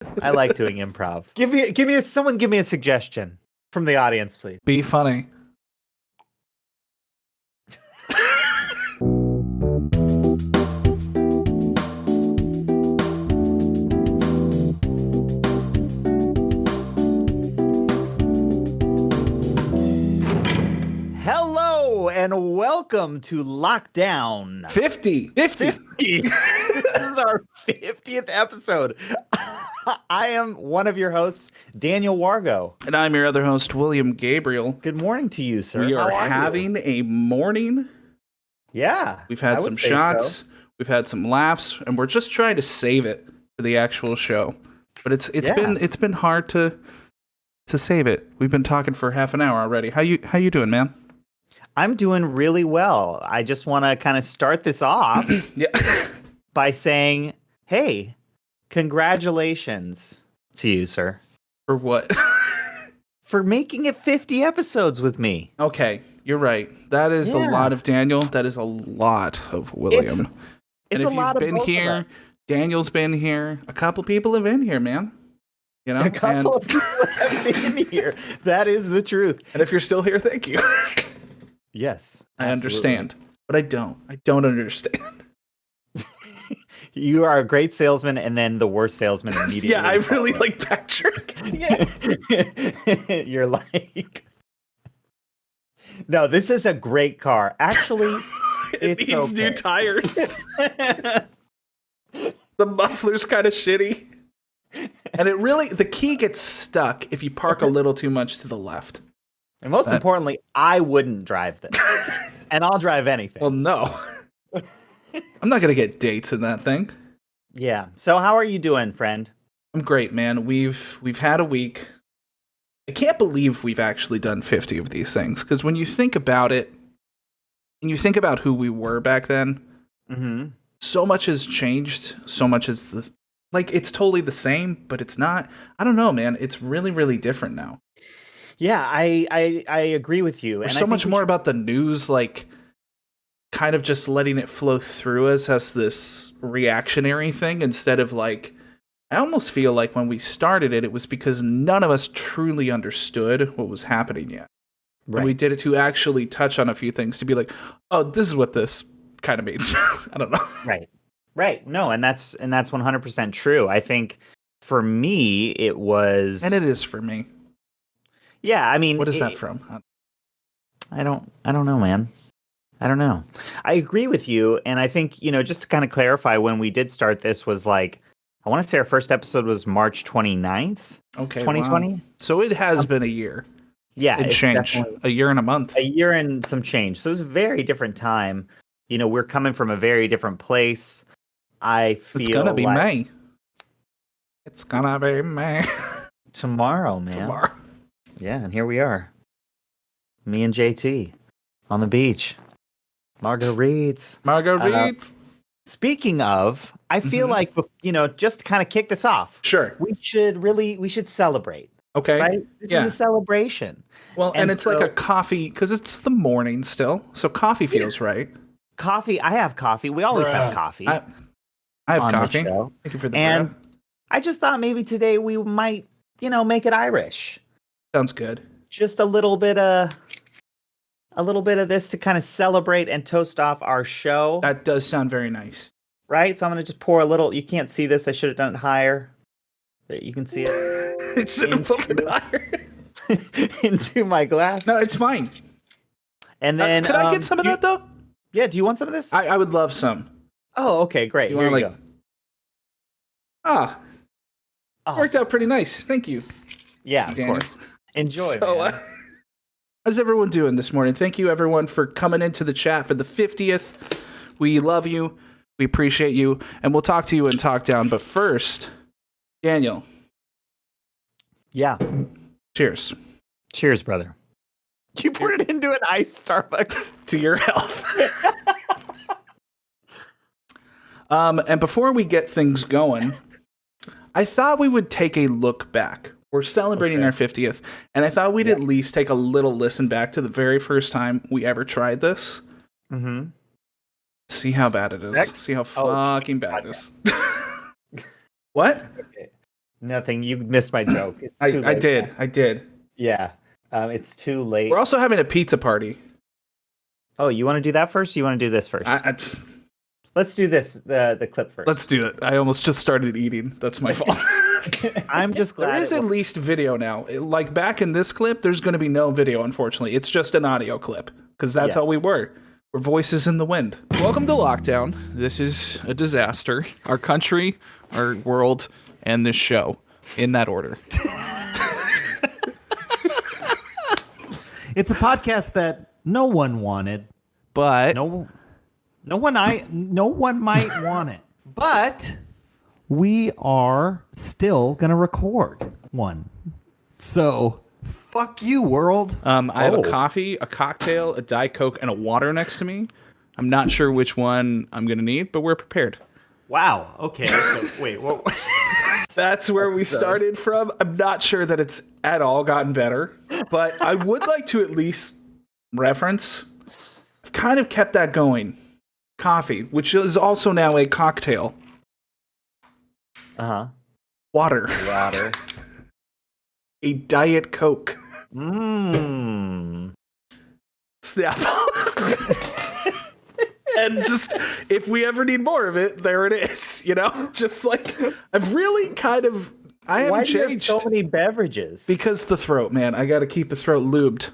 I like doing improv. Someone give me a suggestion from the audience, please. Be funny. Hello and welcome to Lockdown 50. This is our 50th episode. I am one of your hosts, Daniel Wargo. And I'm your other host, William Gabriel. Good morning to you, sir. We are having a morning. Yeah. We've had some shots. So. We've had some laughs, and we're just trying to save it for the actual show. But it's been hard to save it. We've been talking for half an hour already. How you doing, man? I'm doing really well. I just want to kind of start this off by saying, hey, congratulations to you, sir. For what? For making it 50 episodes with me. Okay, you're right. That is a lot of Daniel. That is a lot of William. And if you've been here, Daniel's been here. A couple people have been here, man. You know, a couple of people have been here. That is the truth. And if you're still here, thank you. Yes, I understand, but I don't understand. You are a great salesman, and then the worst salesman immediately. Yeah, I really like Patrick. Yeah. You're like, no, this is a great car. Actually, it needs new tires. The muffler's kind of shitty. And the key gets stuck if you park a little too much to the left. And most importantly, I wouldn't drive this. And I'll drive anything. Well, no. I'm not going to get dates in that thing. Yeah. So how are you doing, friend? I'm great, man. We've had a week. I can't believe we've actually done 50 of these things. Because when you think about it, and you think about who we were back then, so much has changed. So much is it's totally the same, but it's not. I don't know, man. It's really, really different now. Yeah, I agree with you. There's so much more about the news, kind of just letting it flow through us as this reactionary thing instead of I almost feel like when we started it was because none of us truly understood what was happening yet. Right. And we did it to actually touch on a few things to be like, oh, this is what this kind of means. I don't know. Right. No, and that's 100% true. I think for me, it was. And it is for me. Yeah, I mean, what is that from? I don't know, man. I don't know. I agree with you, and I think, just to kind of clarify, when we did start this was I want to say our first episode was March 29th, 2020. Wow. So it has been a year. Yeah, it changed. A year and a month. A year and some change. So it was a very different time. We're coming from a very different place. I feel it's gonna be May. It's gonna be May. Tomorrow, man. Yeah, and here we are. Me and JT on the beach. Marguerites. Speaking of, I feel like, just to kind of kick this off. Sure. We should celebrate. Okay. Right? This is a celebration. Well, and it's like a coffee, because it's the morning still. So coffee feels right. Coffee. I have coffee. We always have coffee. I have coffee. Thank you for the And I just thought maybe today we might, make it Irish. Sounds good. Just a little bit of this to kind of celebrate and toast off our show. That does sound very nice. Right? So I'm going to just pour a little. You can't see this. I should have done it higher. There, you can see it. It should have pulled it higher. Into my glass. No, it's fine. And then could I get some of that though? Yeah, do you want some of this? I would love some. Oh, okay, great. Here you go. Worked out pretty nice. Thank you. Yeah, of course. Enjoy. So, how's everyone doing this morning? Thank you, everyone, for coming into the chat for the 50th. We love you. We appreciate you. And we'll talk to you in Talk Down. But first, Daniel. Yeah. Cheers. Cheers, brother. You poured it into an iced Starbucks. To your health. And before we get things going, I thought we would take a look back. We're celebrating our 50th, and I thought we'd at least take a little listen back to the very first time we ever tried this. Mm-hmm. See how bad it is. See how fucking bad it is. What? Okay. Nothing. You missed my joke. It's too I late. did. Yeah. It's too late. We're also having a pizza party. Oh, you want to do that first? Or you want to do this first? Let's do this. The clip first. Let's do it. I almost just started eating. That's my fault. I'm just glad. There is at least video now. Like back in this clip, there's going to be no video, unfortunately. It's just an audio clip because that's how we were. We're voices in the wind. Welcome to Lockdown. This is a disaster. Our country, our world, and this show. In that order. It's a podcast that no one wanted, but no one might want it. But we are still gonna record one. So fuck you, world. I have a coffee, a cocktail, a Diet Coke, and a water next to me. I'm not sure which one I'm gonna need, but we're prepared. Wow. Okay. So, wait. What? That's where we started from. I'm not sure that it's at all gotten better, but I would like to at least reference. I've kind of kept that going. Coffee, which is also now a cocktail. Water. A Diet Coke. Snap. And just, if we ever need more of it, there it is. You know, just like I've really kind of, I haven't changed. Why do you have so many beverages? Because the throat, man. I got to keep the throat lubed,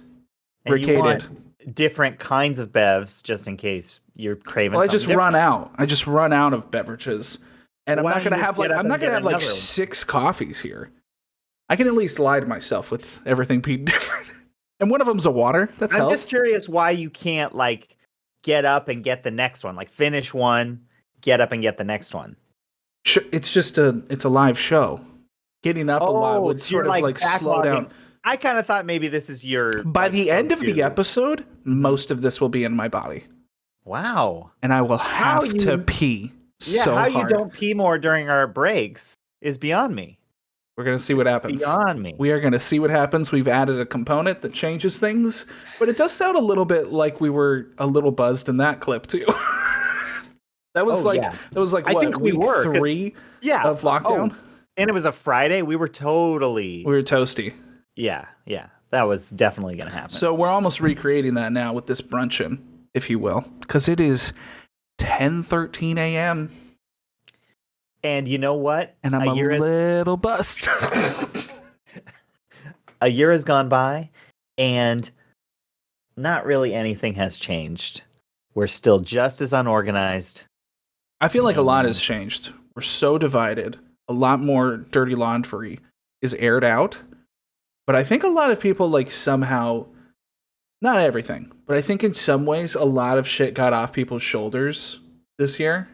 you want different kinds of bevs just in case you're craving. Well, I just run out. I just run out of beverages, and I'm not gonna have like 6 coffees here. I can at least lie to myself with everything being different. And one of them's a water. I'm just curious why you can't like get up and get the next one, like finish one, get up and get the next one. It's just it's a live show. Getting up a lot would sort of like slow down. I kind of thought maybe this is your. By the end of the episode, most of this will be in my body. Wow. And I will have to pee. Yeah, so how hard. You don't pee more during our breaks is beyond me. We're going to see what happens. Beyond me. We are going to see what happens. We've added a component that changes things, but it does sound a little bit like we were a little buzzed in that clip too. That was what, I think we were 3 of lockdown. And it was a Friday. We were toasty. Yeah. That was definitely going to happen. So we're almost recreating that now with this brunchin', if you will, because it is 10:13 a.m. And you know what? And I'm a little buzzed. A year has gone by, and not really anything has changed. We're still just as unorganized. I feel like a lot has changed. We're so divided. A lot more dirty laundry is aired out. But I think a lot of people, like, somehow, not everything, but I think in some ways a lot of shit got off people's shoulders this year.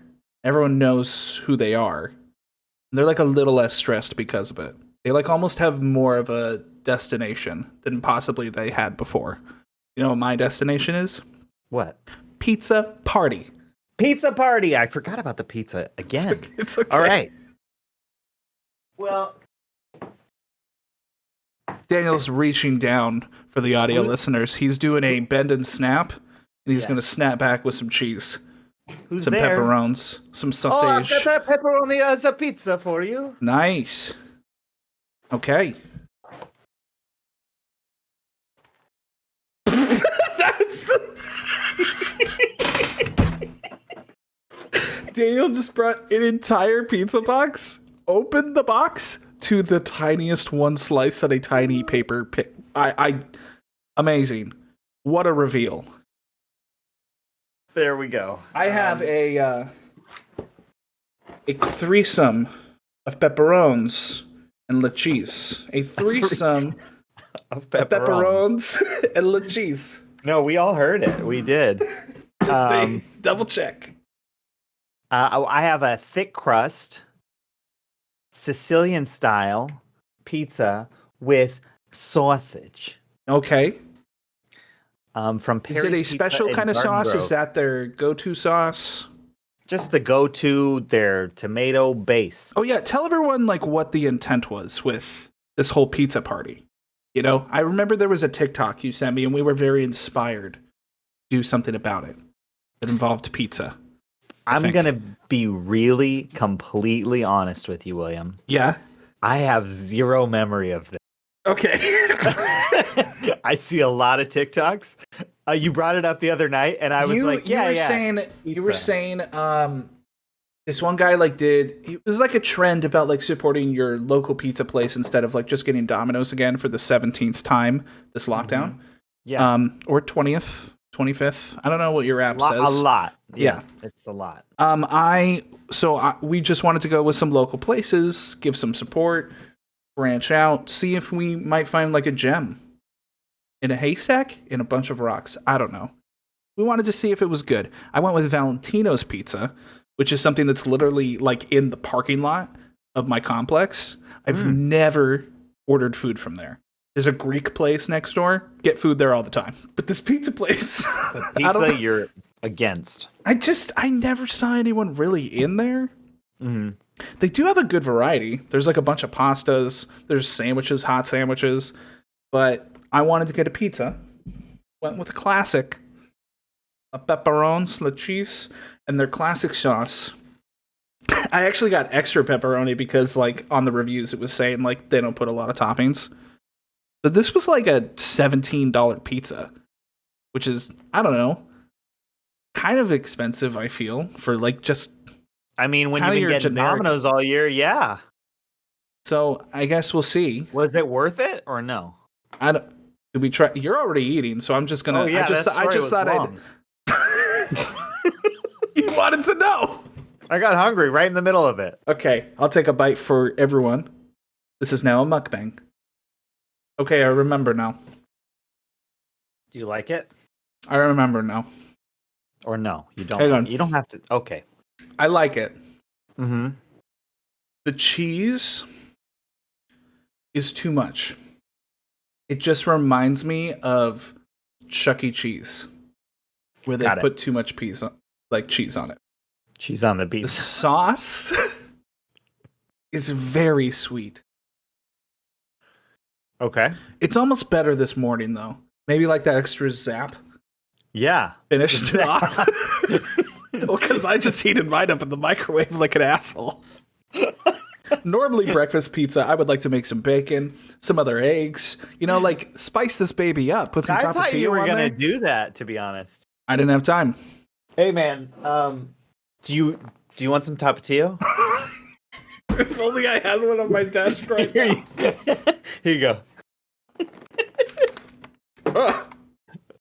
Everyone knows who they are. And they're like a little less stressed because of it. They like almost have more of a destination than possibly they had before. You know what my destination is? What? Pizza party. Pizza party. I forgot about the pizza again. It's okay. All right. Well, Daniel's reaching down for the audio listeners. He's doing a bend and snap, and he's going to snap back with some cheese. Who's some there? Pepperones, some sausage. Oh, I've got that pepperoni as a pizza for you. Nice. Okay. That's the... Daniel just brought an entire pizza box, opened the box to the tiniest one slice on a tiny paper pick. Amazing. What a reveal. There we go. I have a threesome of pepperones and cheese. A threesome of pepperones and cheese. No, we all heard it. We did. Just a double check. I have a thick crust, Sicilian style pizza with sausage. Okay. From Perry's Is it a special kind of sauce? Grove. Is that their go-to sauce? Just the go-to, their tomato base. Oh yeah, tell everyone like what the intent was with this whole pizza party. You know, I remember there was a TikTok you sent me, and we were very inspired to do something about it that involved pizza. I'm gonna be really completely honest with you, William. Yeah. I have zero memory of this. Okay. I see a lot of TikToks. You brought it up the other night, and I was you were saying this one guy it was like a trend about like supporting your local pizza place instead of like just getting Domino's again for the 17th time this lockdown. Yeah. Or 20th, 25th. I don't know what your app says. A lot. Yeah. It's a lot. We just wanted to go with some local places, give some support, branch out, see if we might find like a gem in a haystack, in a bunch of rocks. I don't know. We wanted to see if it was good. I went with Valentino's Pizza, which is something that's literally like in the parking lot of my complex. I've never ordered food from there. There's a Greek place next door. Get food there all the time. But this pizza place, pizza you're against. I never saw anyone really in there. Mm-hmm. They do have a good variety. There's like a bunch of pastas. There's sandwiches, hot sandwiches. But I wanted to get a pizza. Went with a classic. A pepperones, la cheese, and their classic sauce. I actually got extra pepperoni because like on the reviews it was saying like they don't put a lot of toppings. But this was like a $17 pizza, which is, I don't know, kind of expensive, I feel, for like just... I mean, when you've been getting Domino's all year, yeah. So I guess we'll see. Was it worth it or no? Did we try? You're already eating, so I'm just gonna... Oh, yeah, I just thought I'd... You wanted to know. I got hungry right in the middle of it. Okay, I'll take a bite for everyone. This is now a mukbang. Okay, I remember now. Do you like it? I remember now. Or no, you don't. Hang on. You don't have to. Okay. I like it. Mm-hmm. The cheese is too much. It just reminds me of Chuck E. Cheese, where they put too much cheese on it. Cheese on the beef. The sauce is very sweet. Okay. It's almost better this morning, though. Maybe like that extra zap. Yeah. Finished it off. Well, because I just heated mine up in the microwave like an asshole. Normally, breakfast pizza, I would like to make some bacon, some other eggs. You know, like, spice this baby up. Put some tapatio on there. I thought you were going to do that, to be honest. I didn't have time. Hey, man. Do you want some tapatio? If only I had one on my desk right now. Here you go. Are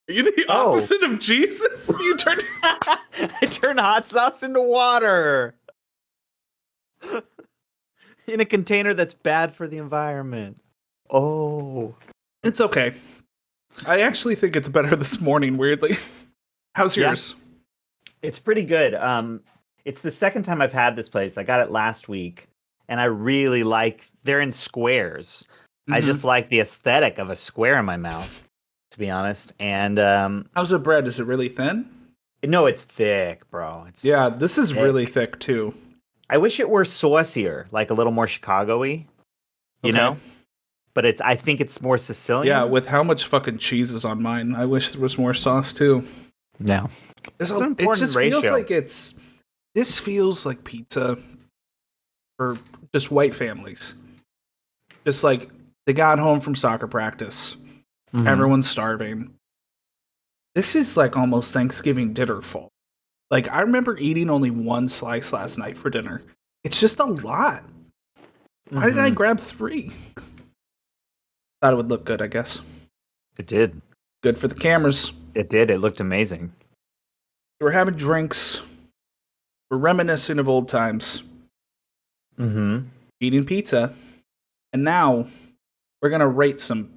you the opposite of Jesus? You turned... I turn hot sauce into water. In a container that's bad for the environment. Oh. It's okay. I actually think it's better this morning, weirdly. How's yours? Yeah. It's pretty good. It's the second time I've had this place. I got it last week, and I really they're in squares. Mm-hmm. I just like the aesthetic of a square in my mouth, to be honest. And how's the bread? Is it really thin? No, it's thick, bro. This is thick. Really thick too. I wish it were saucier, like a little more Chicago-y, you know? But I think it's more Sicilian. Yeah, with how much fucking cheese is on mine, I wish there was more sauce too. No. It just feels like this feels like pizza for just white families. Just like they got home from soccer practice. Mm-hmm. Everyone's starving. This is like almost Thanksgiving dinner full. Like, I remember eating only one slice last night for dinner. It's just a lot. Why did I grab 3? Thought it would look good, I guess. It did. Good for the cameras. It did. It looked amazing. We're having drinks. We're reminiscing of old times. Mm-hmm. Eating pizza. And now, we're going to rate some...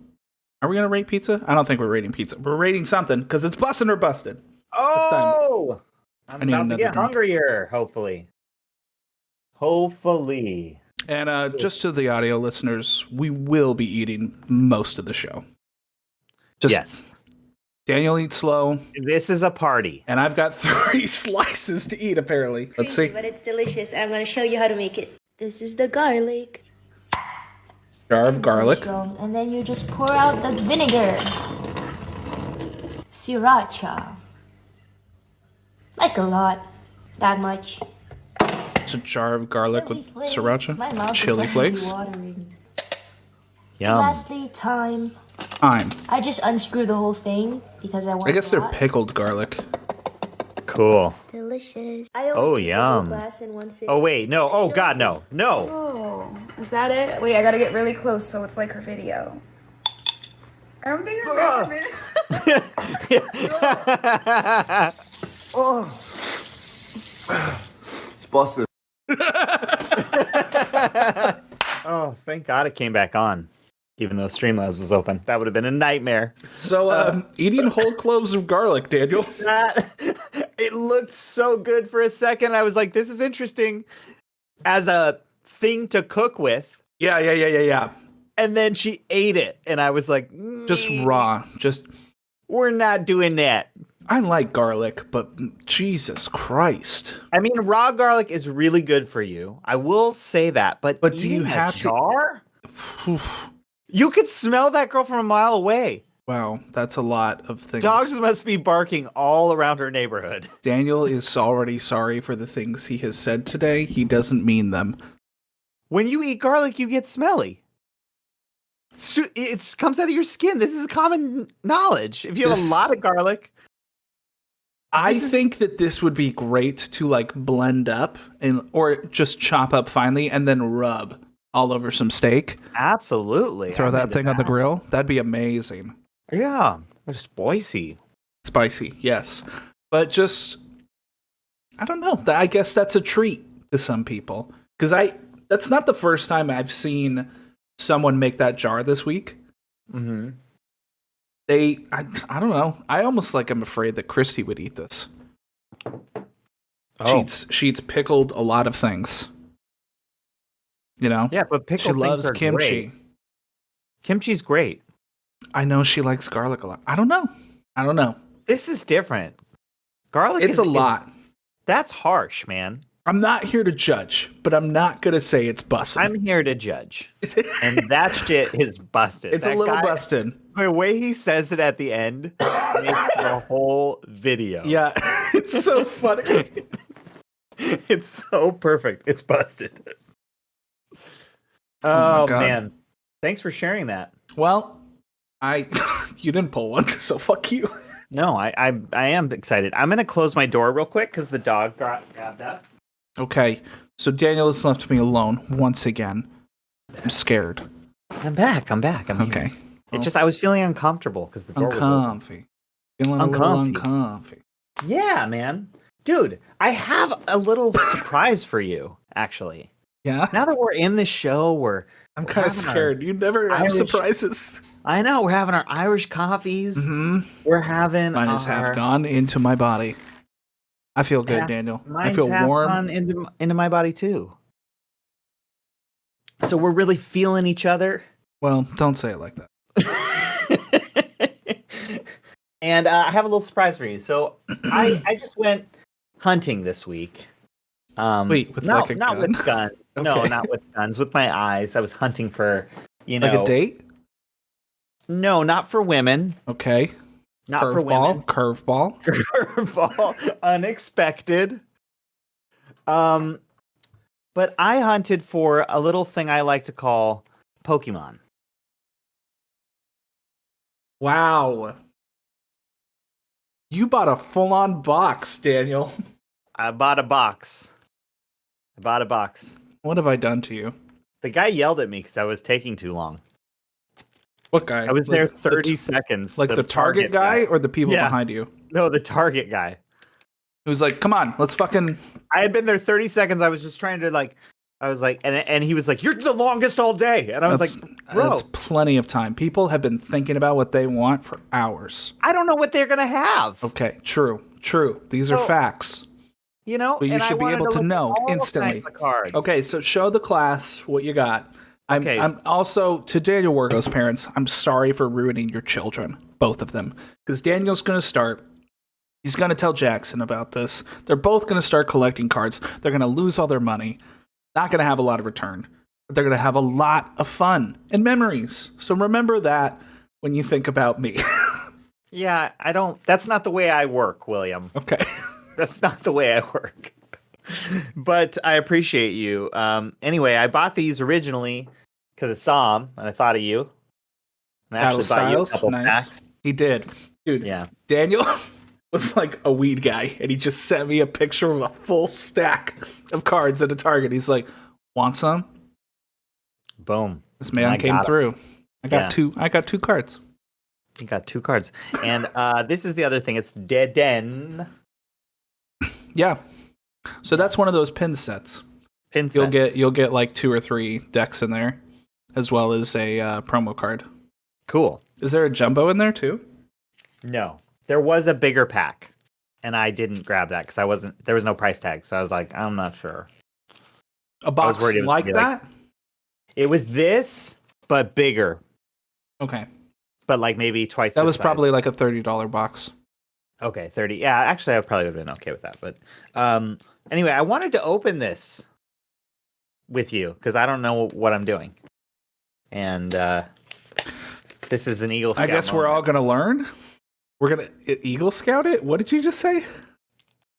Are we going to rate pizza? I don't think we're rating pizza. We're rating something, because it's busted or busted. Oh! I'm about to get hungrier, hopefully. Hopefully. And just to the audio listeners, we will be eating most of the show. Yes. Daniel eats slow. This is a party. And I've got 3 slices to eat, apparently. Let's see. But it's delicious. I'm going to show you how to make it. This is the garlic. Jar of garlic. And then you just pour out the vinegar. Sriracha. Like a lot. That much. It's a jar of garlic with sriracha. Chili flakes. Yum. Lastly, time. I just unscrew the whole thing because I want. I guess they're pickled garlic. Cool. Delicious. Oh, yum. Oh, wait. No. Oh, God, no. No. Oh, is that it? Wait, I gotta get really close so it's like her video. I don't think I'm making it. Oh. It's busted. Oh, thank God it came back on. Even though Streamlabs was open. That would have been a nightmare. So, eating whole cloves of garlic, Daniel. It looked so good for a second. I was like, this is interesting as a thing to cook with. Yeah. And then she ate it. And I was like, Just raw. We're not doing that. I like garlic, but Jesus Christ. I mean, raw garlic is really good for you. I will say that. But do you have jar? You could smell that girl from a mile away. Wow, that's a lot of things. Dogs must be barking all around her neighborhood. Daniel is already sorry for the things he has said today. He doesn't mean them. When you eat garlic, you get smelly. It comes out of your skin. This is common knowledge. If you have a lot of garlic. I think that this would be great to like blend up or just chop up finely and then rub all over some steak. Absolutely. Throw that thing on the grill. That'd be amazing. Yeah. It's spicy. Spicy, yes. But just, I don't know. I guess that's a treat to some people. Because that's not the first time I've seen someone make that jar this week. Mm-hmm. I don't know. I almost like I'm afraid that Christy would eat this. Oh. She eats pickled a lot of things. You know? Yeah, but pickled she loves things are kimchi. Great. Kimchi's great. I know she likes garlic a lot. I don't know. This is different. Garlic it's a lot. That's harsh, man. I'm not here to judge, but I'm not going to say it's busted. I'm here to judge. And that shit is busted. It's a little busted. The way he says it at the end makes the whole video. Yeah, it's so funny. It's so perfect. It's busted. Oh man. Thanks for sharing that. Well, you didn't pull one, so fuck you. No, I am excited. I'm going to close my door real quick because the dog grabbed that. Okay, so Daniel has left me alone once again. I'm scared. I'm back. I'm okay. Here. It's just I was feeling uncomfortable because the door was open. Feeling a little uncomfy. Yeah, man. Dude, I have a little surprise for you, actually. Yeah? Now that we're in the show, I'm kind of scared. You never have surprises. I know. We're having our Irish coffees. Mm-hmm. We're having Mine is half gone into my body. I feel good, Daniel. I feel warm. Into my body too. So we're really feeling each other. Well, don't say it like that. And I have a little surprise for you. So I just went hunting this week. Wait, with not a gun? with guns. Okay. No, not with guns. With my eyes. I was hunting for, like a date? No, not for women. Okay. Not for women. Curveball. Unexpected. But I hunted for a little thing I like to call Pokemon. Wow. You bought a full-on box, Daniel. I bought a box. What have I done to you? The guy yelled at me because I was taking too long. What guy? I was there 30 seconds. Like the Target guy or the people behind you? No, the Target guy. He was like, come on, let's fucking... I had been there 30 seconds. I was just trying to and he was like, you're the longest all day. And I was like, bro. That's plenty of time. People have been thinking about what they want for hours. I don't know what they're going to have. Okay, true. These are facts. But you should be able to know instantly. Okay, so show the class what you got. I'm also, to Daniel Wargo's parents, I'm sorry for ruining your children, both of them. Because Daniel's going to start. He's going to tell Jackson about this. They're both going to start collecting cards. They're going to lose all their money. Not going to have a lot of return. But they're going to have a lot of fun and memories. So remember that when you think about me. Yeah, that's not the way I work, William. Okay. That's not the way I work. But I appreciate you. Anyway, I bought these originally because I saw him and I thought of you. And I actually bought you a couple packs. He did. Dude, yeah. Daniel was like a weed guy, and he just sent me a picture of a full stack of cards at a Target. He's like, want some? Boom. This man came through. I got two cards. You got 2 cards. And this is the other thing. It's Dead. Yeah. So that's one of those pin sets. You'll get like 2 or 3 decks in there, as well as a promo card. Cool. Is there a jumbo in there too? No. There was a bigger pack, and I didn't grab that because there was no price tag, so I was like, I'm not sure. A box like that? It was this, but bigger. Okay. But like maybe twice that was size. Probably like a $30 box. Okay, 30. Yeah, actually I probably would have been okay with that. But anyway, I wanted to open this with you because I don't know what I'm doing. And this is an Eagle Scout I guess moment. we're all going to learn. We're going to Eagle Scout it? What did you just say?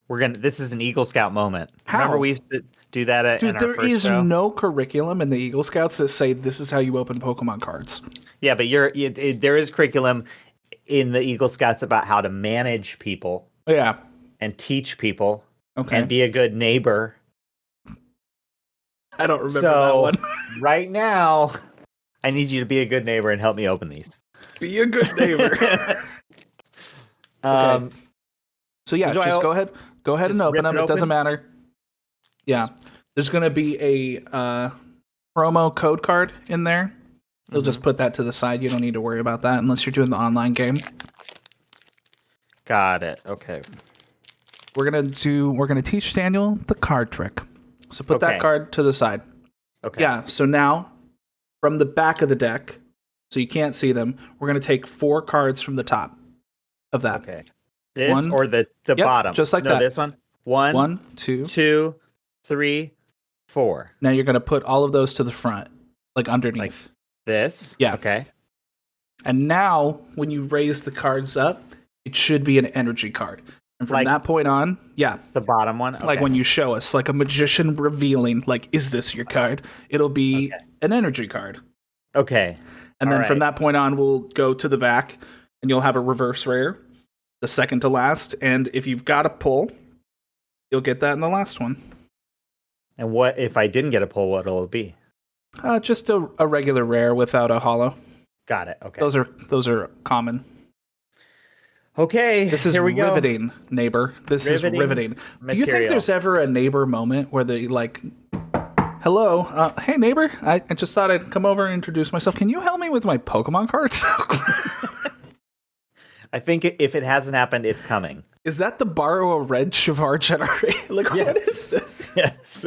This is an Eagle Scout moment. How? Remember we used to do that at Dude, in our there first is show? no curriculum in the Eagle Scouts that say this is how you open Pokemon cards. Yeah, but there is curriculum in the Eagle Scouts about how to manage people. Yeah. And teach people. Okay. And be a good neighbor. I don't remember that one. Right now, I need you to be a good neighbor and help me open these. Be a good neighbor. Okay. So yeah, just go ahead. Go ahead and open them. It doesn't matter. Yeah. There's going to be a promo code card in there. You'll just put that to the side. You don't need to worry about that unless you're doing the online game. Got it. Okay. We're gonna teach Daniel the card trick. So put that card to the side. Okay. Yeah. So now, from the back of the deck, so you can't see them, we're gonna take 4 cards from the top of that. Okay. This or the bottom? Just like that. This one. 1, 2, 3, 4. Now you're gonna put all of those to the front, like underneath. Like this? Yeah. Okay. And now, when you raise the cards up, it should be an energy card. And from that point on, the bottom one? Okay. Like when you show us, like a magician revealing, like, is this your card? It'll be an energy card. Okay. And then from that point on, we'll go to the back, and you'll have a reverse rare, the second to last. And if you've got a pull, you'll get that in the last one. And what if I didn't get a pull? What'll it be? Just a regular rare without a hollow. Got it. Okay. Those are common. Okay, this is here we riveting, go. Neighbor. This is riveting. Material. Do you think there's ever a neighbor moment where they like, hello, hey neighbor, I just thought I'd come over and introduce myself. Can you help me with my Pokemon cards? I think if it hasn't happened, it's coming. Is that the borrow a wrench of our generation? Like, what is this? Yes.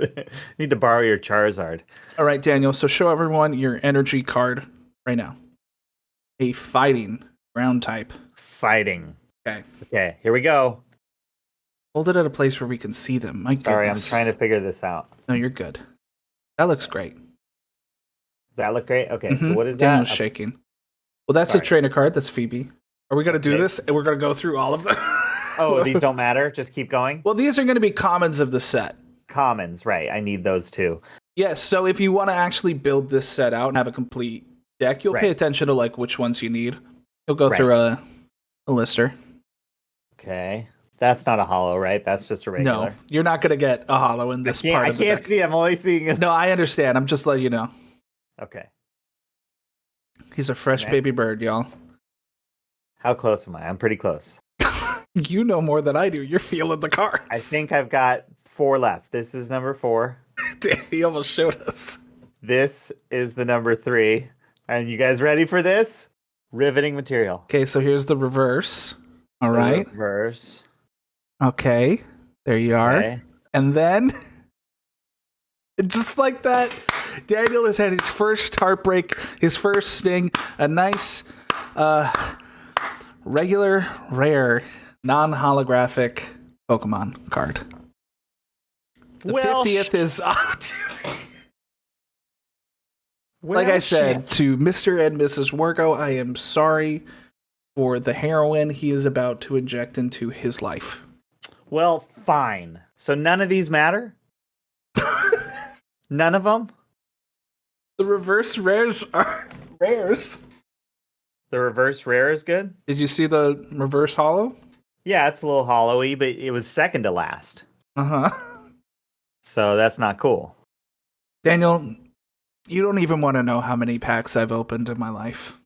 Need to borrow your Charizard. All right, Daniel. So show everyone your energy card right now. A fighting ground type. Fighting. Okay. Okay, here we go. Hold it at a place where we can see them. Sorry, goodness. I'm trying to figure this out. No, you're good. That looks great. Does that look great? Okay, so what is Daniel's that? shaking. Well, that's a trainer card. That's Phoebe. Are we going to do this? And we're going to go through all of them? Oh, these don't matter? Just keep going? Well, these are going to be commons of the set. Commons, right. I need those too. Yes, so if you want to actually build this set out and have a complete deck, you'll pay attention to like which ones you need. You'll go through a lister. Okay. That's not a hollow, right? That's just a regular. No, you're not going to get a hollow in this part of the deck. I can't see. I'm only seeing it. No, I understand. I'm just letting you know. Okay. He's a fresh baby bird, y'all. How close am I? I'm pretty close. You know more than I do. You're feeling the cards. I think I've got 4 left. This is number 4. He almost showed us. This is the number 3. And you guys ready for this? Riveting material. Okay, so here's the reverse. All right. Reverse. Okay. There you are. Okay. And then, just like that, Daniel has had his first heartbreak, his first sting, a nice, regular, rare, non-holographic Pokemon card. The 50th is out. Like I said, to Mr. and Mrs. Wergo, I am sorry for the heroin he is about to inject into his life. Well, fine. So none of these matter? None of them? The reverse rares are rares. The reverse rare is good? Did you see the reverse hollow? Yeah, it's a little hollowy, but it was second to last. Uh-huh. So that's not cool. Daniel, you don't even want to know how many packs I've opened in my life.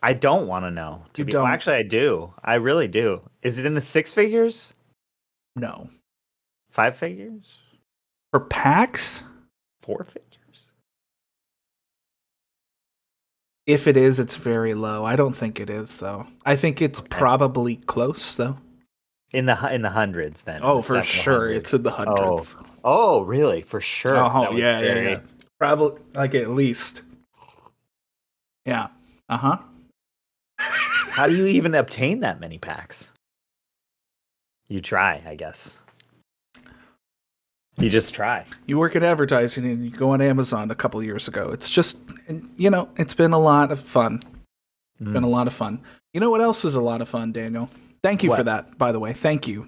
I don't want to know. Well, actually, I do. I really do. Is it in the 6 figures? No. 5 figures? For packs? 4 figures? If it is, it's very low. I don't think it is, though. I think it's probably close, though. In the hundreds, then. Oh, for sure. It's in the hundreds. Oh, really? For sure. Oh, yeah. Probably, like, at least. Yeah. Uh-huh. How do you even obtain that many packs? You try, I guess. You just try. You work in advertising and you go on Amazon a couple years ago. It's just, it's been a lot of fun. Been a lot of fun. You know what else was a lot of fun, Daniel? Thank you for that, by the way. Thank you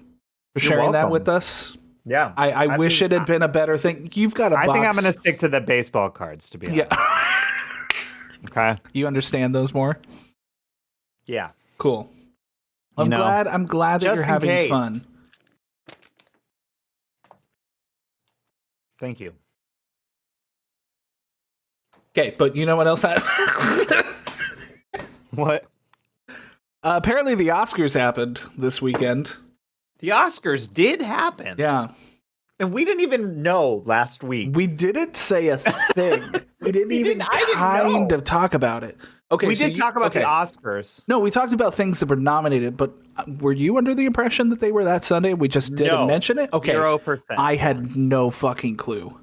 for sharing that with us. Yeah. I wish it had been a better thing. You've got a box. I think I'm going to stick to the baseball cards, to be honest. Yeah. Okay. You understand those more? Yeah. Cool. I'm glad that you're having fun. Thank you. Okay, but you know what else happened? What? Apparently the Oscars happened this weekend. The Oscars did happen. Yeah. And we didn't even know last week. We didn't say a thing. We didn't even kind of talk about it. Okay, we did talk about the Oscars. No, we talked about things that were nominated, but were you under the impression that they were that Sunday? We just didn't mention it? Okay. 0%. I had no fucking clue.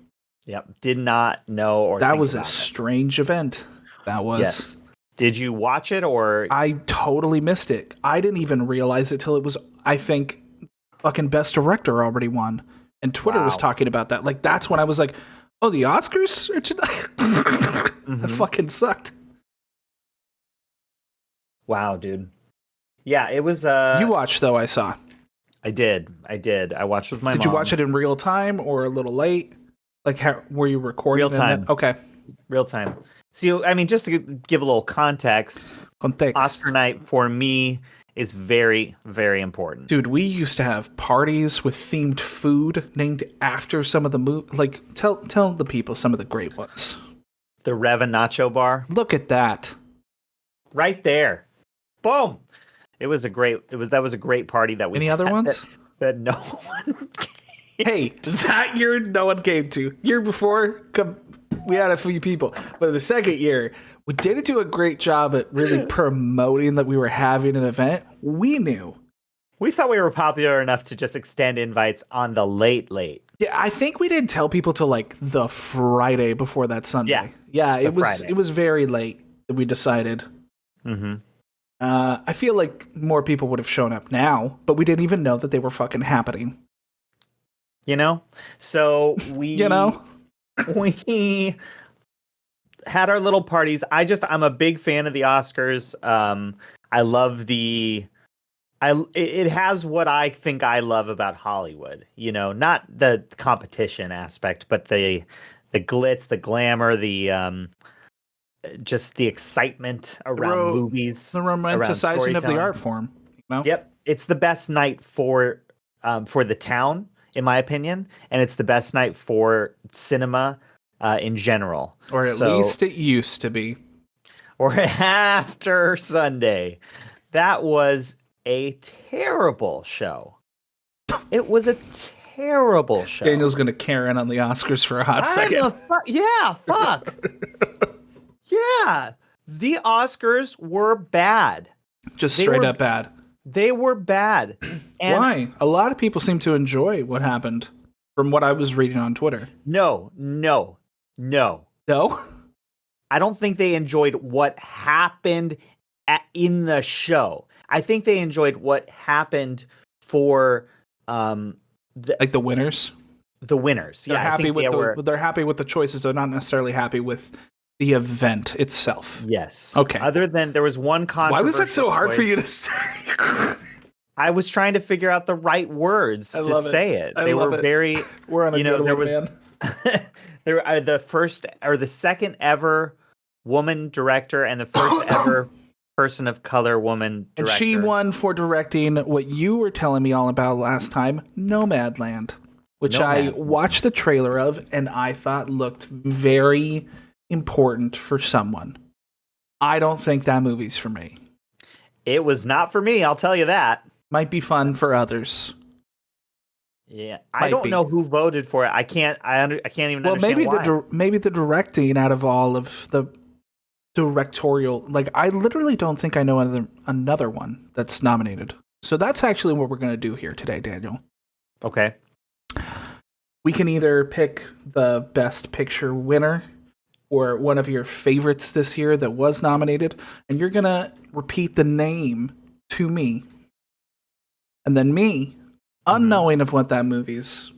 Yep. Did not know or that was a strange event. That was. Yes. Did you watch it or? I totally missed it. I didn't even realize it till it was, I think, fucking Best Director already won. And Twitter was talking about that. Like, that's when I was like, oh, the Oscars are tonight? That fucking sucked. Wow, dude. Yeah, it was. You watched, though, I saw. I did. I watched with my mom. Did you watch it in real time or a little late? Like, how were you recording? Real time. Okay. Real time. So, I mean, just to give a little context, Oscar night for me is very, very important. Dude, we used to have parties with themed food named after some of the like, tell the people some of the great ones. The Reva Nacho Bar. Look at that. Right there. Boom. That was a great party that we Any other ones? That no one came. Hey, that year no one came to. Year before, we had a few people. But the second year, we didn't do a great job at really promoting that we were having an event. We knew. We thought we were popular enough to just extend invites on the late. Yeah, I think we didn't tell people till like the Friday before that Sunday. Yeah, it was very late that we decided. Mm-hmm. I feel like more people would have shown up now, but we didn't even know that they were fucking happening. So we we had our little parties. I'm a big fan of the Oscars. I love it has what I think I love about Hollywood, not the competition aspect, but the glitz, the glamour, the just the excitement around movies, the romanticizing of the art form. Yep, it's the best night for the town, in my opinion, and it's the best night for cinema in general. Or at least it used to be. Or after Sunday. That was a terrible show. It was a terrible show. Daniel's going to Karen on the Oscars for a hot second. Yeah, fuck. Yeah. The Oscars were bad. Just straight up bad. They were bad. And why? A lot of people seem to enjoy what happened from what I was reading on Twitter. No. No? I don't think they enjoyed what happened in the show. I think they enjoyed what happened for the winners. The winners. They're happy they're happy with the choices. They're not necessarily happy with the event itself. Yes. Okay. Other than there was one controversial. Why was that so hard for you to say? I was trying to figure out the right words to say it. They were very. We're on a good one, man. the first or the second ever woman director and the first ever person of color woman director. And she won for directing what you were telling me all about last time, Nomadland, which I watched the trailer of and I thought looked very important for someone. I don't think that movie's for me. It was not for me, I'll tell you that. Might be fun for others. Yeah, I don't know who voted for it. I can't even understand why. Maybe the directing out of all of the directorial, like I literally don't think I know another one that's nominated. So that's actually what we're going to do here today, Daniel. Okay. We can either pick the best picture winner or one of your favorites this year that was nominated, and you're going to repeat the name to me. And then me, unknowing of what that movie's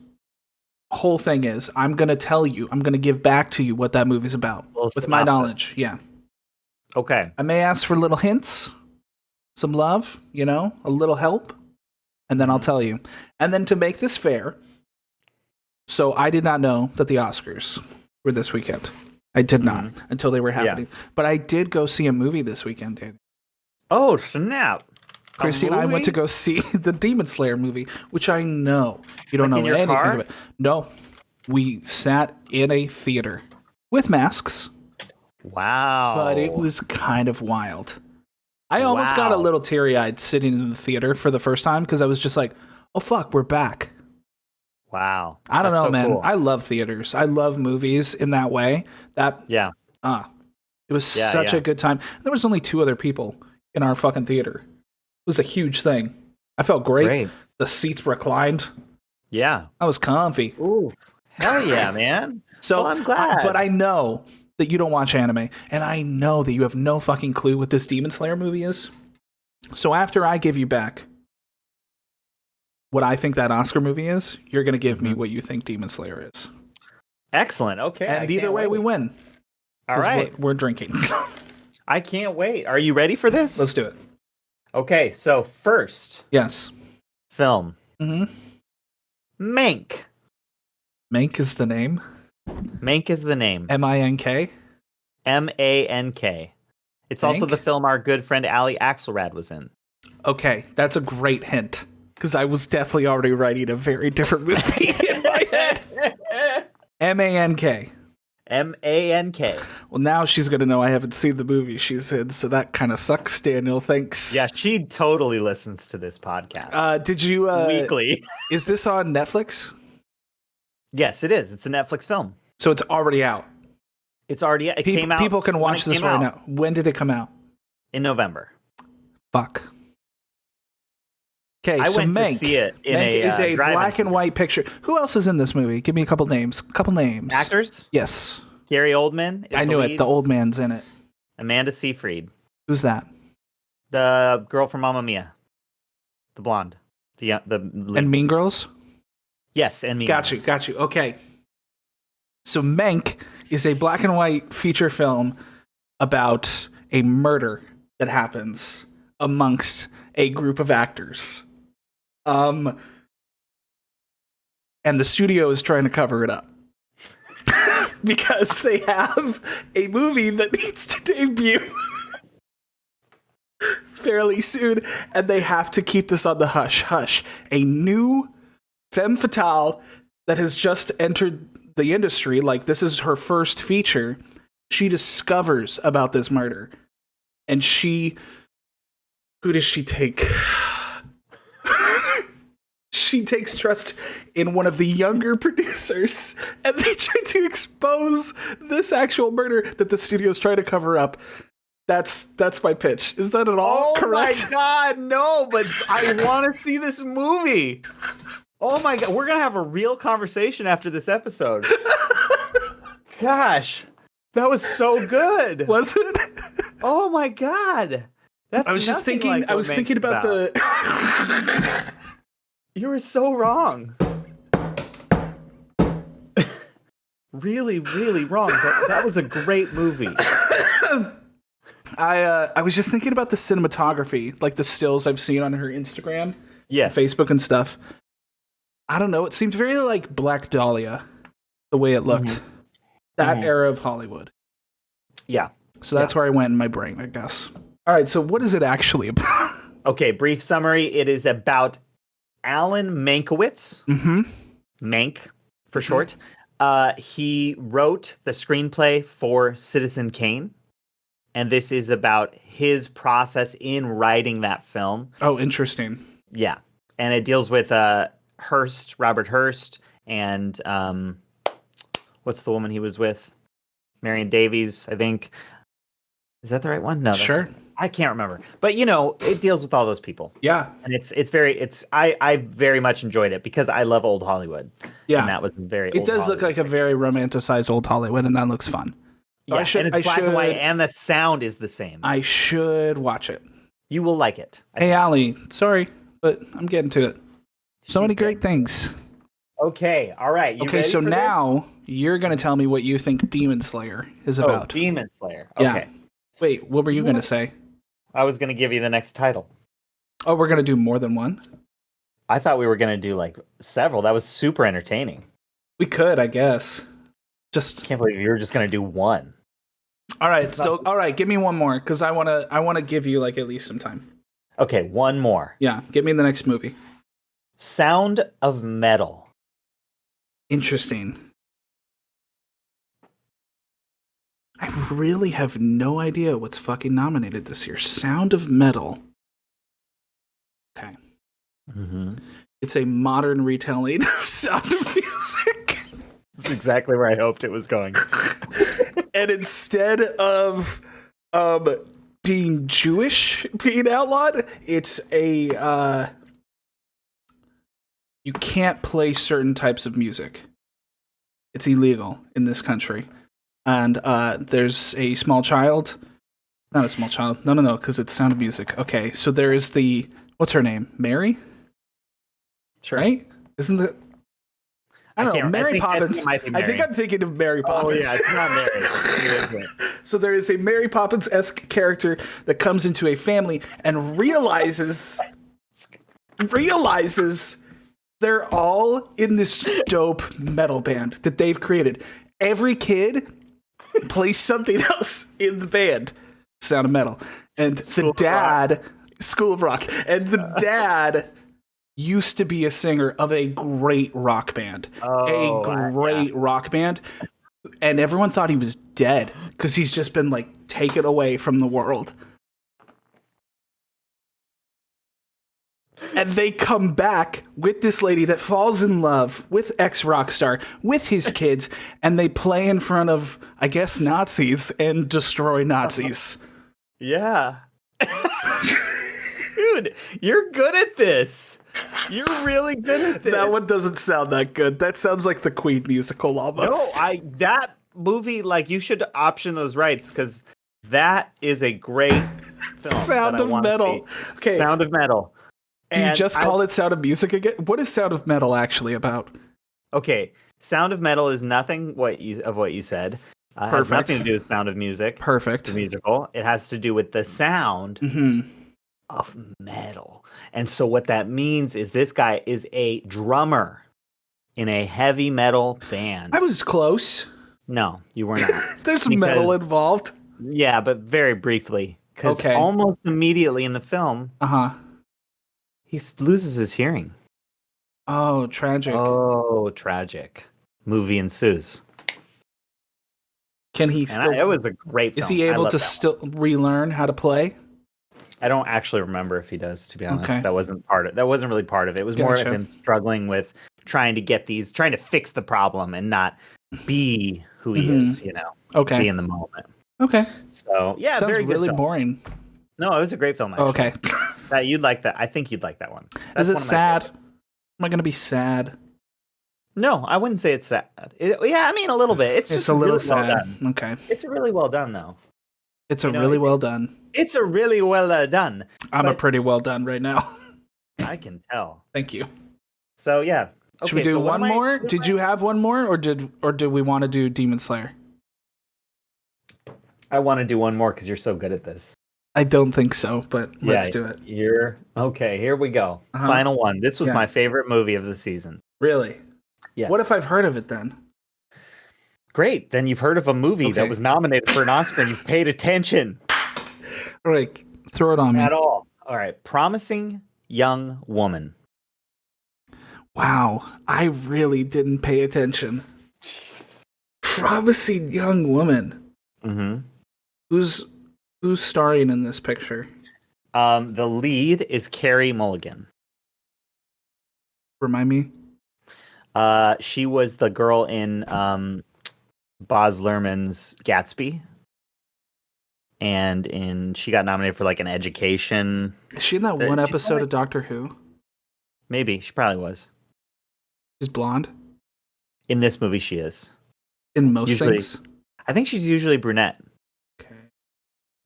whole thing is, I'm going to tell you, I'm going to give back to you what that movie's about with my knowledge. Yeah. Okay. I may ask for little hints, some love, a little help, and then I'll tell you. And then to make this fair, so I did not know that the Oscars were this weekend. I did not until they were happening. Yeah. But I did go see a movie this weekend, Danny. Oh, snap. Christy and I went to go see the Demon Slayer movie, which I know you don't know anything of it. No, we sat in a theater with masks. Wow. But it was kind of wild. I almost got a little teary-eyed sitting in the theater for the first time because I was just like, oh, fuck, we're back. Wow. I don't know, man. Cool. I love theaters. I love movies in that way. It was such a good time. There was only 2 other people in our fucking theater. It was a huge thing. I felt great. The seats reclined. Yeah. I was comfy. Ooh. Hell yeah, man. So I'm glad. But I know that you don't watch anime, and I know that you have no fucking clue what this Demon Slayer movie is. So after I give you back what I think that Oscar movie is, you're going to give me what you think Demon Slayer is. Excellent. Okay. And either way, we win. All right. We're drinking. I can't wait. Are you ready for this? Let's do it. Okay, so first. Yes. Film. Mm-hmm. Mank. Mank is the name? Mank is the name. M-I-N-K? M-A-N-K. It's Mank? Also the film our good friend Ali Axelrad was in. Okay, that's a great hint. Because I was definitely already writing a very different movie in my head. M-A-N-K. M-A-N-K. Well, now she's going to know I haven't seen the movie she's in, so that kind of sucks, Daniel. Thanks. Yeah, she totally listens to this podcast. Did you... Weekly. Is this on Netflix? Yes, it is. It's a Netflix film. So it's already out? It's already out. It came out. People can watch this right now. When did it come out? In November. Fuck. Okay, I so went Mank. To see it in is a black and white picture. Who else is in this movie? Give me a couple names. Actors? Yes. Gary Oldman. I knew it. The old man's in it. Amanda Seyfried. Who's that? The girl from Mamma Mia. The blonde. And Mean Girls? Yes, and Mean Girls. Got you. Okay. So Mank is a black and white feature film about a murder that happens amongst a group of actors. And the studio is trying to cover it up. Because they have a movie that needs to debut fairly soon, and they have to keep this on the hush. A new femme fatale that has just entered the industry, like this is her first feature, she discovers about this murder. And who does she take? She takes trust in one of the younger producers, and they try to expose this actual murder that the studio's trying to cover up. That's my pitch. Is that at all correct? Oh my god, no, but I want to see this movie. Oh my god, we're going to have a real conversation after this episode. Gosh, that was so good. Was it? Oh my god. I was just thinking, like I was thinking about the... You were so wrong. Really, really wrong. That was a great movie. I was just thinking about the cinematography, like the stills I've seen on her Instagram, Facebook and stuff. I don't know. It seemed very like Black Dahlia, the way it looked. that era of Hollywood. Yeah. So that's where I went in my brain, I guess. All right, so what is it actually about? Okay, brief summary. It is about Alan Mankiewicz. Mank, for short. He wrote the screenplay for Citizen Kane. And this is about his process in writing that film. Oh, interesting. Yeah. And it deals with Robert Hearst, and what's the woman he was with? Marion Davies, I think. Is that the right one? No. Sure. I can't remember. But, it deals with all those people. Yeah. And I very much enjoyed it because I love old Hollywood. Yeah. And that was very It does look like a very romanticized old Hollywood, and that looks fun. Yeah, and it's black and white, and the sound is the same. I should watch it. You will like it. Hey, Allie, sorry, but I'm getting to it. So many great things. Okay, all right. Okay, so now you're going to tell me what you think Demon Slayer is about. Demon Slayer. Okay. Yeah. Wait, what were you going to say? I was going to give you the next title. Oh, we're going to do more than one? I thought we were going to do like several. That was super entertaining. We could, I guess. Just can't believe you were just going to do one. All right, all right, give me one more cuz I want to give you like at least some time. Okay, one more. Yeah, give me the next movie. Sound of Metal. Interesting. I really have no idea what's fucking nominated this year. Sound of Metal. Okay. It's a modern retelling of Sound of Music. That's exactly where I hoped it was going. And instead of being Jewish, being outlawed, it's a you can't play certain types of music. It's illegal in this country. And there's a small child. Not a small child. No, because it's Sound of Music. Okay, so there is what's her name? Mary? Sure. Right? Isn't the... I don't know. Mary Poppins. I think I'm thinking of Mary Poppins. Oh, yeah, it's not Mary. So there is a Mary Poppins-esque character that comes into a family and realizes they're all in this dope metal band that they've created. Every kid plays something else in the band. Sound of Metal. And School of Rock. And the dad used to be a singer of a great rock band. Rock band. And everyone thought he was dead because he's just been like taken away from the world. And they come back with this lady that falls in love with ex-rock star, with his kids, and they play in front of, I guess, Nazis and destroy Nazis. Yeah. Dude, you're good at this. You're really good at this. That one doesn't sound that good. That sounds like the Queen musical almost. No, that movie, like, you should option those rights because that is a great film. Sound of Metal. Okay. Sound of Metal. Do you just call it Sound of Music again? What is Sound of Metal actually about? Okay, Sound of Metal is nothing what you said. It has nothing to do with Sound of Music. Perfect. The musical. It has to do with the sound of metal. And so what that means is this guy is a drummer in a heavy metal band. I was close. No, you were not. There's metal involved. Yeah, but very briefly. Because almost immediately in the film, he loses his hearing. Oh, tragic. Oh, tragic. Movie ensues. Can he still... It was a great film. Is he able to still relearn how to play? I don't actually remember if he does, to be honest. Okay. That wasn't really part of it. It was more of him struggling with trying to fix the problem and not be who he is, Okay. Be in the moment. Okay. So, yeah, sounds very good really film. boring. No, it was a great film, actually. Okay. You'd like that. I think you'd like that one. Is it sad? Am I going to be sad? No, I wouldn't say it's sad. A little bit. It's just a little really sad. Well done. Okay. It's really well done, though. It's really well done. It's a really well done. I'm a pretty well done right now. I can tell. Thank you. So, yeah. Okay, should we do one more? Did you have one more, or do we want to do Demon Slayer? I want to do one more because you're so good at this. I don't think so, but let's do it. Okay, here we go. Final one. This was my favorite movie of the season. Really? Yeah. What if I've heard of it then? Great. Then you've heard of a movie that was nominated for an Oscar and you've paid attention. All right. Throw it on me. At all. All right. Promising Young Woman. Wow. I really didn't pay attention. Jeez. Promising Young Woman. Mm-hmm. Who's starring in this picture? The lead is Carey Mulligan. Remind me? She was the girl in Baz Luhrmann's Gatsby. And she got nominated for like an education. Is she in that one episode of Doctor Who? Maybe. She probably was. She's blonde? In this movie, she is. In most things? I think she's usually brunette. Okay.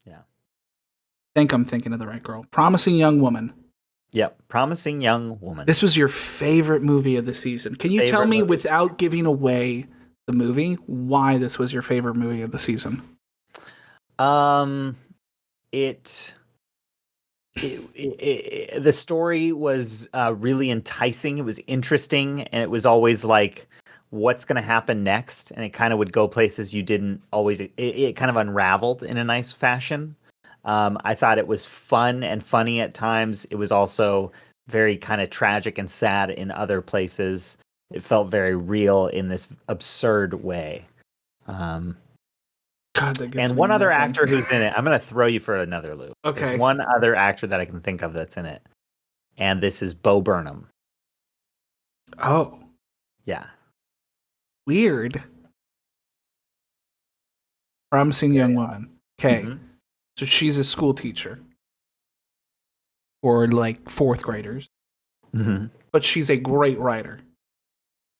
Yeah. I think I'm thinking of the right girl. Promising Young Woman. Yep. Promising Young Woman. This was your favorite movie of the season. Can you tell me, without giving away the movie, why this was your favorite movie of the season? The story was really enticing. It was interesting, and it was always like, what's going to happen next? And it kind of would go places you didn't always. It kind of unraveled in a nice fashion. I thought it was fun and funny at times. It was also very kind of tragic and sad in other places. It felt very real in this absurd way. God, and one other actor who's in it, I'm going to throw you for another loop. Okay. There's one other actor that I can think of that's in it. And this is Beau Burnham. Oh. Yeah. Weird. Promising Young Woman. Okay. Mm-hmm. So she's a school teacher. For like 4th graders. Mm-hmm. But she's a great writer.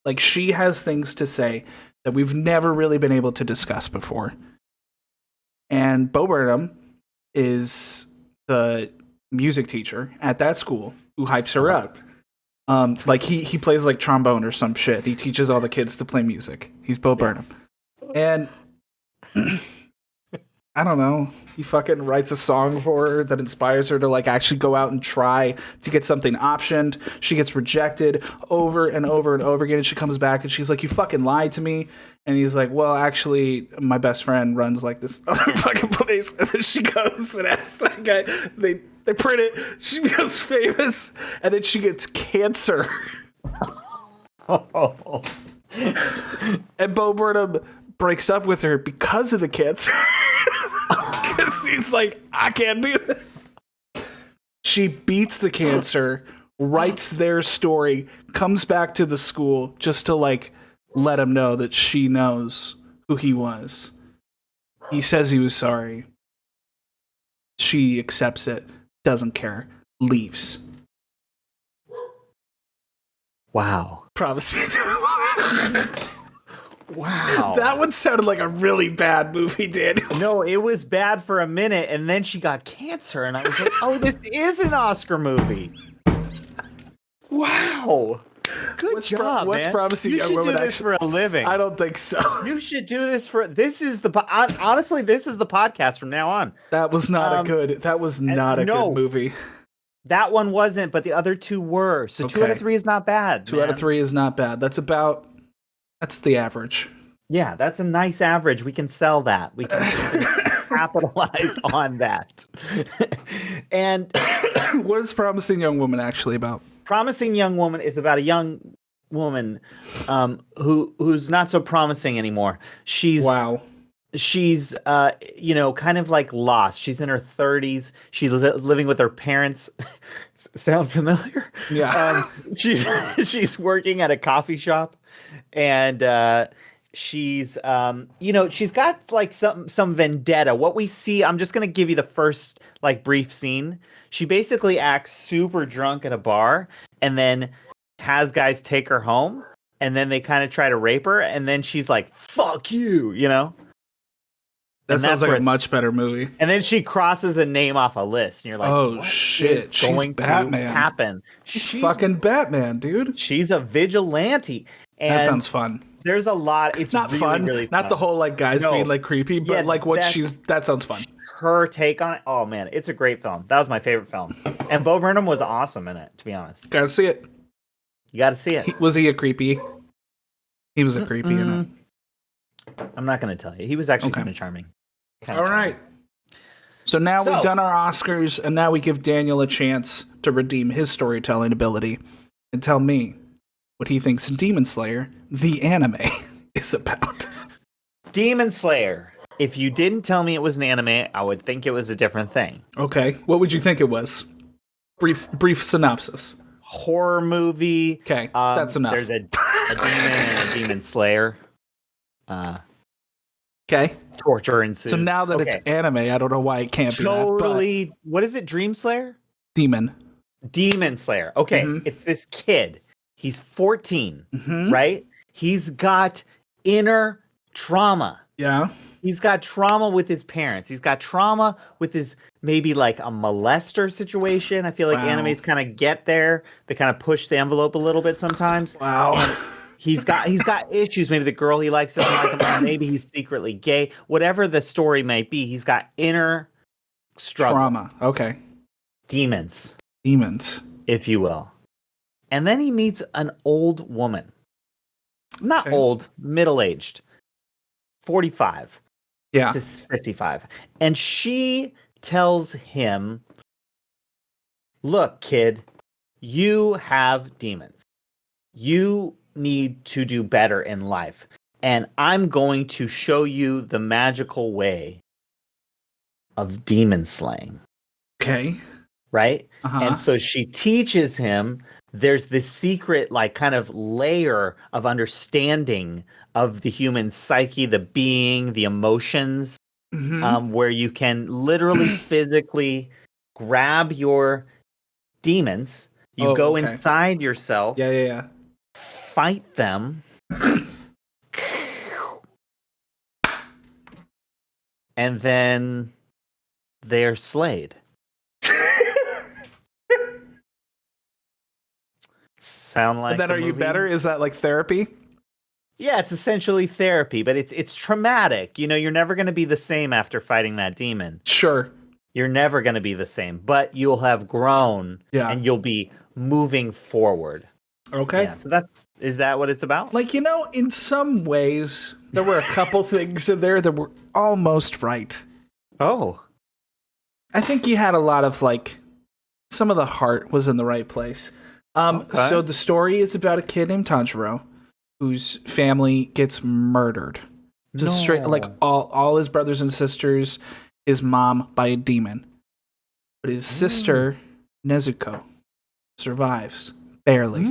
Like, she has things to say that we've never really been able to discuss before. And Beau Burnham is the music teacher at that school who hypes her up. Like he plays like trombone or some shit. He teaches all the kids to play music. He's Beau Burnham. And I don't know. He fucking writes a song for her that inspires her to like actually go out and try to get something optioned. She gets rejected over and over and over again. And she comes back and she's like, you fucking lied to me. And he's like, well, actually, my best friend runs like this other fucking place. And then she goes and asks that guy. They print it. She becomes famous. And then she gets cancer. And Beau Burnham breaks up with her because of the cancer. Because he's like, I can't do this. She beats the cancer, writes their story, comes back to the school just to like let him know that she knows who he was. He says he was sorry. She accepts it, doesn't care, leaves. Wow. Promising. Wow. That one sounded like a really bad movie, Daniel. No, it was bad for a minute, and then she got cancer, and I was like, oh, this is an Oscar movie. Wow. Good job, What's man. Promising Young Woman? You should do this for a living. I don't think so. You should do this for... honestly, this is the podcast from now on. That was not good movie. That one wasn't, but the other two were. So okay. 2 out of 3 is not bad. 2 out of 3 is not bad. That's the average. Yeah, that's a nice average. We can sell that. We can capitalize on that. And what is Promising Young Woman actually about? Promising Young Woman is about a young woman who's not so promising anymore. She's kind of like lost. She's in her 30s. She's living with her parents. Sound familiar? Yeah. She's working at a coffee shop, and she's she's got like some vendetta. What we see, I'm just gonna give you the first like brief scene. She basically acts super drunk at a bar, and then has guys take her home, and then they kind of try to rape her, and then she's like, "Fuck you," you know. That sounds like a much better movie. And then she crosses a name off a list, and you're like, "Oh shit, she's going Batman. To happen? She's fucking Batman, dude. She's a vigilante." And that sounds fun. There's a lot. It's not really, fun. Really not fun. The whole like guys being like creepy, but like what that sounds fun. Her take on it. Oh man, it's a great film. That was my favorite film. And Beau Burnham was awesome in it, to be honest. Gotta see it. You gotta see it. Was he a creepy? He was a creepy in it. I'm not going to tell you. He was actually kind of charming. All right. So now we've done our Oscars, and now we give Daniel a chance to redeem his storytelling ability and tell me what he thinks Demon Slayer, the anime, is about. Demon Slayer. If you didn't tell me it was an anime, I would think it was a different thing. Okay. What would you think it was? Brief synopsis. Horror movie. Okay, that's enough. There's a demon and a demon slayer. Okay. Torture ensues. So now that it's anime, I don't know why it can't be that. Totally. What is it? Dream Slayer? Demon Slayer. Okay. It's this kid. He's 14, right? He's got inner trauma. Yeah. He's got trauma with his parents. He's got trauma with his maybe like a molester situation. I feel like animes kind of get there. They kind of push the envelope a little bit sometimes. Wow. And he's got issues. Maybe the girl he likes doesn't like him. Or maybe he's secretly gay. Whatever the story might be, he's got inner struggle. Trauma. Okay. Demons, if you will. And then he meets an old woman. Not old, middle-aged. 45. Yeah. To 55. And she tells him, look, kid, you have demons. You need to do better in life. And I'm going to show you the magical way of demon slaying. Okay. Right? And so she teaches him there's this secret, like, kind of layer of understanding of the human psyche, the being, the emotions, where you can literally physically grab your demons. You go inside yourself. Yeah. Fight them. And then they're slayed. Sound like? And then are you better? Is that like therapy? Yeah, it's essentially therapy, but it's traumatic. You know, you're never going to be the same after fighting that demon. Sure. You're never going to be the same, but you'll have grown and you'll be moving forward. Okay. Yeah, so is that what it's about? Like, you know, in some ways, there were a couple things in there that were almost right. Oh. I think you had a lot of, like, some of the heart was in the right place. So the story is about a kid named Tanjiro whose family gets murdered. Just straight, like all his brothers and sisters, his mom by a demon. But his sister, Nezuko, survives. Barely.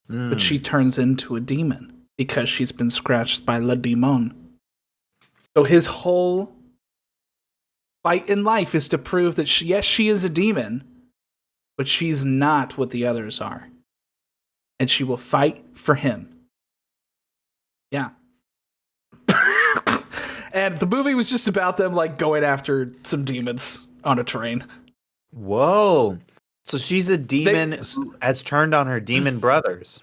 But she turns into a demon because she's been scratched by Le Demon. So his whole fight in life is to prove that she is a demon, but she's not what the others are. And she will fight for him. Yeah. And the movie was just about them, like, going after some demons on a train. Whoa. So she's a demon who has turned on her demon brothers.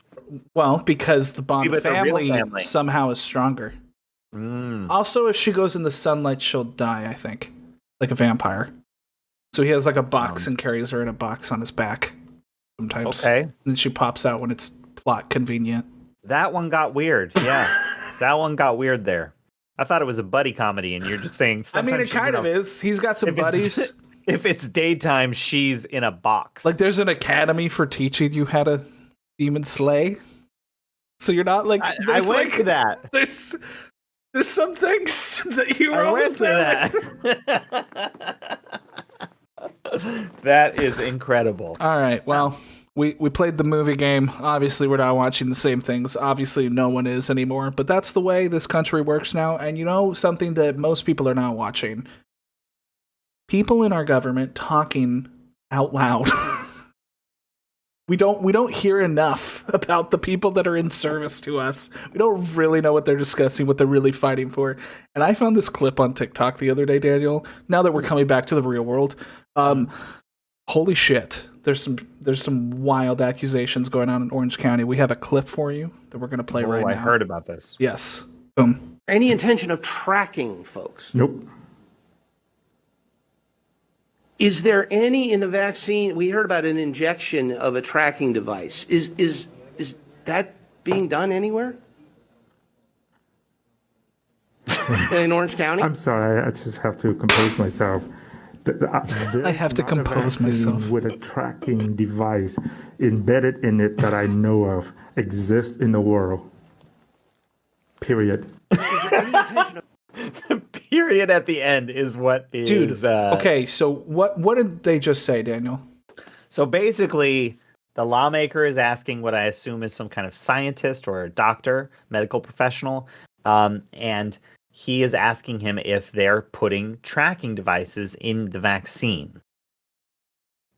Well, because the Bond family somehow is stronger. Also, if she goes in the sunlight, she'll die, I think. Like a vampire. So he has like a box and carries her in a box on his back sometimes. Okay. And then she pops out when it's plot convenient. That one got weird. Yeah. That one got weird there. I thought it was a buddy comedy, and you're just saying sometimes. I mean, it kind of is. He's got some buddies. If it's daytime, she's in a box. Like, there's an academy for teaching you how to demon slay. So you're not like. I went to that. There's some things that you were always there. That is incredible. All right. Well, we played the movie game. Obviously, we're not watching the same things. Obviously, no one is anymore. But that's the way this country works now. And you know something that most people are not watching? People in our government talking out loud. We don't hear enough about the people that are in service to us. We don't really know what they're discussing, what they're really fighting for. And I found this clip on TikTok the other day, Daniel. Now that we're coming back to the real world, holy shit! There's some wild accusations going on in Orange County. We have a clip for you that we're going to play right now. I heard about this. Yes. Boom. Any intention of tracking folks? Nope. Is there any in the vaccine? We heard about an injection of a tracking device. Is that being done anywhere? in Orange County? I'm sorry, I just have to compose myself. I have to compose myself. With a tracking device embedded in it that I know of exists in the world. Period. Period at the end is what is. Dude, okay, so what did they just say, Daniel? So basically, the lawmaker is asking what I assume is some kind of scientist or a doctor, medical professional, and he is asking him if they're putting tracking devices in the vaccine.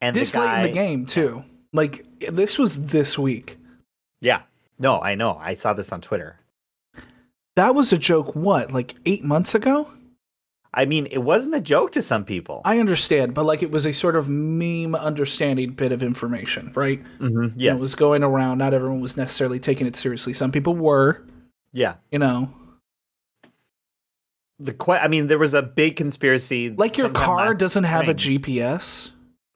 And this late in the game, too. Like, this was this week. Yeah. No, I know. I saw this on Twitter. That was a joke, what, like 8 months ago? I mean, it wasn't a joke to some people. I understand, but like it was a sort of meme understanding bit of information, right? Mm-hmm. Yes. It was going around. Not everyone was necessarily taking it seriously. Some people were. Yeah. You know. I mean, there was a big conspiracy. Like your car doesn't have a GPS.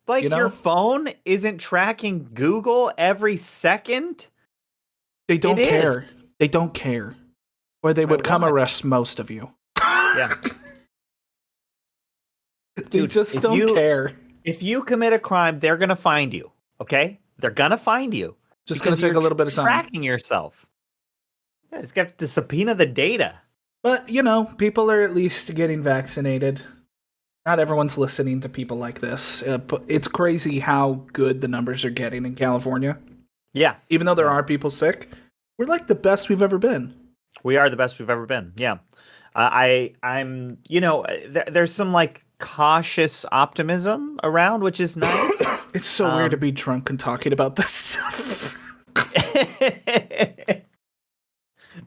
Like your phone isn't tracking Google every second. They don't care. They don't care. Or they would come arrest most of you. Yeah. They just don't care. If you commit a crime, they're going to find you. Okay? They're going to find you. Just going to take a little bit of time. Tracking yourself. Yeah, it's got to subpoena the data. But, you know, people are at least getting vaccinated. Not everyone's listening to people like this. But it's crazy how good the numbers are getting in California. Yeah. Even though there are people sick, we're like the best we've ever been. We are the best we've ever been. Yeah. I'm, you know, there's some like cautious optimism around, which is nice. It's so weird to be drunk and talking about this stuff.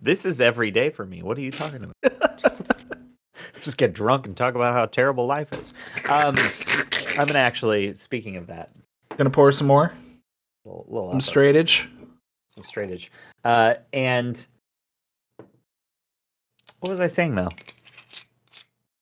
This is every day for me. What are you talking about? Just get drunk and talk about how terrible life is. I'm gonna actually, speaking of that, gonna pour some more. Some straightage. Some straightage. And what was I saying though?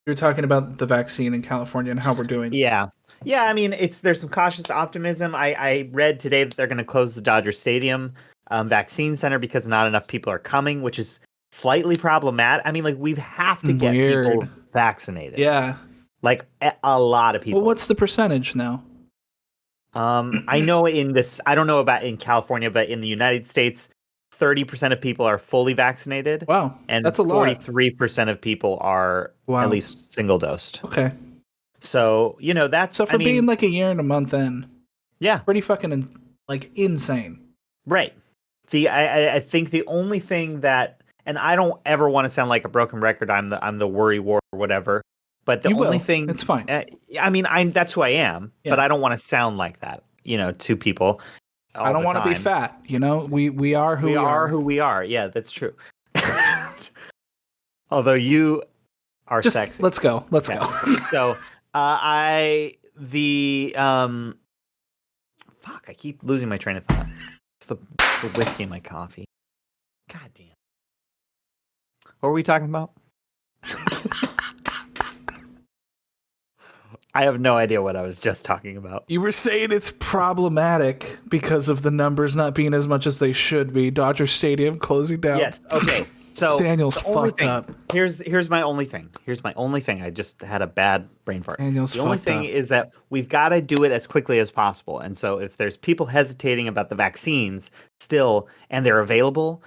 You're talking about the vaccine in California and how we're doing. Yeah. Yeah, I mean, there's some cautious optimism. I read today that they're going to close the Dodger Stadium vaccine center because not enough people are coming, which is slightly problematic. I mean, like, we have to get people vaccinated. Yeah. Like, a lot of people. Well, what's the percentage now? I know I don't know about in California, but in the United States, 30% of people are fully vaccinated. Wow. And that's a lot. 43% of people are at least single dosed. Okay. So, you know, that's... So for being like a year and a month in. Yeah. Pretty fucking, insane. Right. See, I think the only thing that... And I don't ever want to sound like a broken record. I'm the worry war or whatever. But the only thing... It's fine. I mean, that's who I am. Yeah. But I don't want to sound like that, you know, to people. I don't want to be fat, you know? We are who we are. Who we are. Yeah, that's true. Although you are sexy. Let's go. Let's go. So, I keep losing my train of thought. It's the whiskey in my coffee. God damn. What were we talking about? I have no idea what I was just talking about. You were saying it's problematic because of the numbers not being as much as they should be. Dodger Stadium closing down. Yes. Okay. So Daniel's fucked up. Here's my only thing. I just had a bad brain fart. Daniel's the only fucked thing up. is that we've got to do it as quickly as possible. And so if there's people hesitating about the vaccines still and they're available,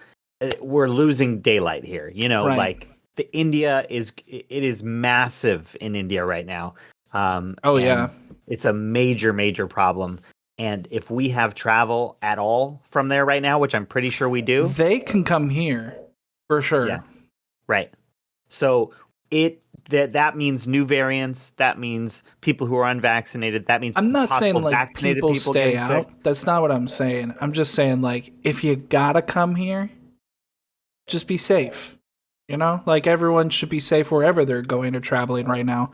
we're losing daylight here. You know, like India is massive in India right now. Yeah. It's a major problem. And if we have travel at all from there right now, which I'm pretty sure we do, they can come here for sure. Yeah. Right. So that means new variants. That means people who are unvaccinated. That means I'm not saying like people stay out. Sick. That's not what I'm saying. I'm just saying like if you gotta come here, just be safe. You know, like everyone should be safe wherever they're going or traveling right now.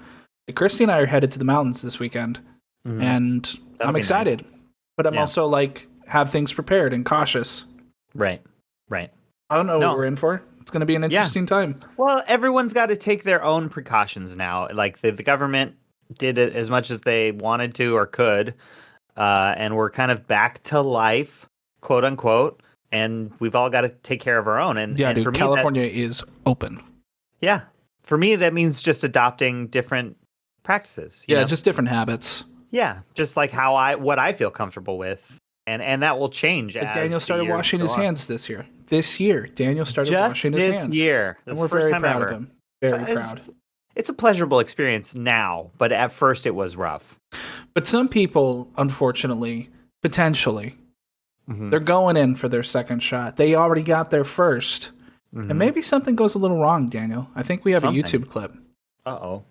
Christy and I are headed to the mountains this weekend, and I'm excited. Nice. But I'm also like have things prepared and cautious. Right. I don't know what we're in for. It's going to be an interesting time. Well, everyone's got to take their own precautions now. Like the government did it as much as they wanted to or could, and we're kind of back to life, quote unquote. And we've all got to take care of our own. And dude, for me, California is open. Yeah. For me, that means just adopting different practices. You know? Just different habits. Yeah, just like what I feel comfortable with, and that will change. But Daniel started washing his hands this year. Daniel started washing his hands. This year, and we're very proud of him. Very proud. It's a pleasurable experience now, but at first it was rough. But some people, unfortunately, potentially, they're going in for their second shot. They already got their first. And maybe something goes a little wrong, Daniel. I think we have a YouTube clip. Uh-oh.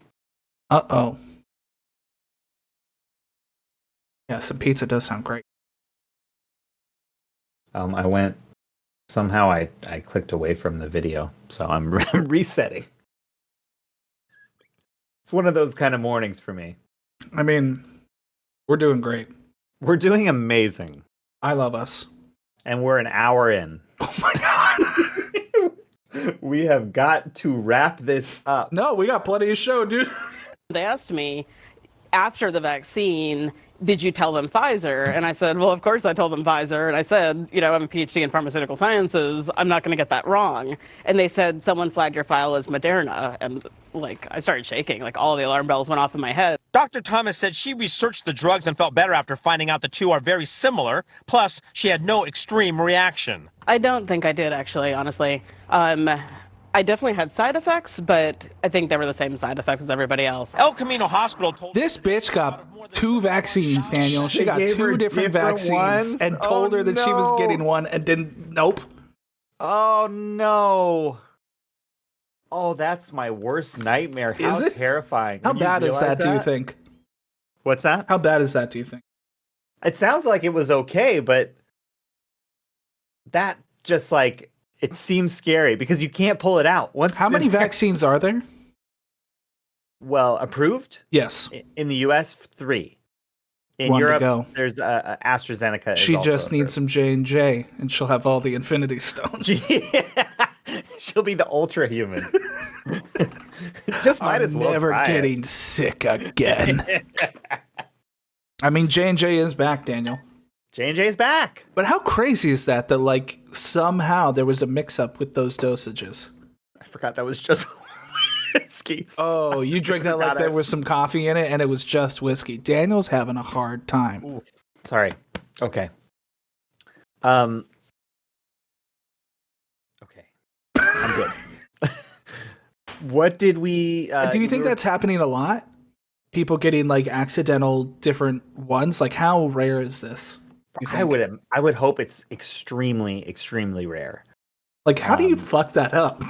Yeah, some pizza does sound great. Somehow I clicked away from the video, so I'm resetting. It's one of those kind of mornings for me. I mean, we're doing great. We're doing amazing. I love us. And we're an hour in. Oh my God. We have got to wrap this up. No, we got plenty of show, dude. They asked me after the vaccine, did you tell them Pfizer? And I said, well, of course I told them Pfizer. And I said, I'm a PhD in pharmaceutical sciences. I'm not going to get that wrong. And they said, someone flagged your file as Moderna. And I started shaking. All the alarm bells went off in my head. Dr. Thomas said she researched the drugs and felt better after finding out the two are very similar. Plus, she had no extreme reaction. I don't think I did, actually, honestly. I definitely had side effects, but I think they were the same side effects as everybody else. El Camino Hospital told this bitch got 2 vaccines, Daniel. She got 2 different vaccines and told her that she was getting one and didn't. Nope. Oh, no. Oh, that's my worst nightmare. How Is it? Terrifying. How bad is that, do you think? What's that? How bad is that, do you think? It sounds like it was okay, but that just it seems scary because you can't pull it out. How many vaccines are there? Well, approved? Yes. In the US, 3. In One to Europe, go. there's AstraZeneca. She just needs some J&J, and she'll have all the Infinity Stones. She'll be the ultra human. Just might as well. I'm never getting sick again. I mean, J&J is back, Daniel. J&J is back. But how crazy is that somehow there was a mix-up with those dosages? I forgot that was just whiskey. Oh, you drink that like there was some coffee in it and it was just whiskey. Daniel's having a hard time. Ooh, sorry. Okay. Okay. I'm good. What did we... Do you think that's happening a lot? People getting accidental different ones? How rare is this? I would hope it's extremely, extremely rare. How do you fuck that up?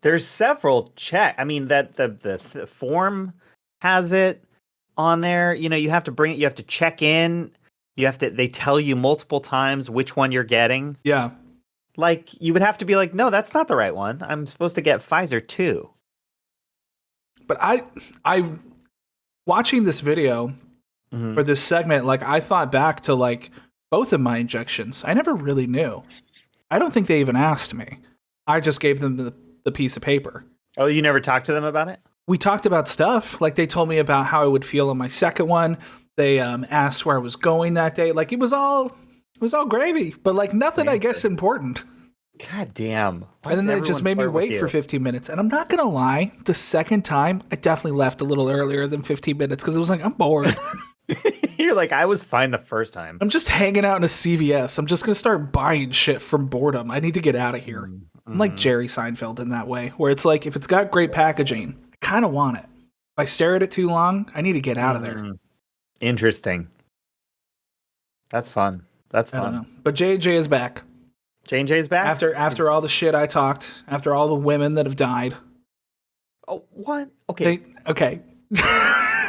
There's several I mean, that the form has it on there. You have to check in. They tell you multiple times which one you're getting. Yeah. You would have to be no, that's not the right one. I'm supposed to get Pfizer too. But I watching this video for this segment, I thought back to both of my injections. I never really knew. I don't think they even asked me. I just gave them the piece of paper. Oh, you never talked to them about it? We talked about stuff. They told me about how I would feel on my second one. They asked where I was going that day. It was all gravy, but nothing, I guess, important. God damn. And then they just made me wait for 15 minutes. And I'm not going to lie, the second time, I definitely left a little earlier than 15 minutes because it was I'm bored. You're I was fine the first time. I'm just hanging out in a CVS. I'm just going to start buying shit from boredom. I need to get out of here. I'm like Jerry Seinfeld in that way, where it's if it's got great packaging, I kind of want it. If I stare at it too long, I need to get out of there. Interesting. That's fun. That's fun. I don't know. But J&J is back. J&J is back? After all the shit I talked, after all the women that have died. Oh, what? Okay. Okay.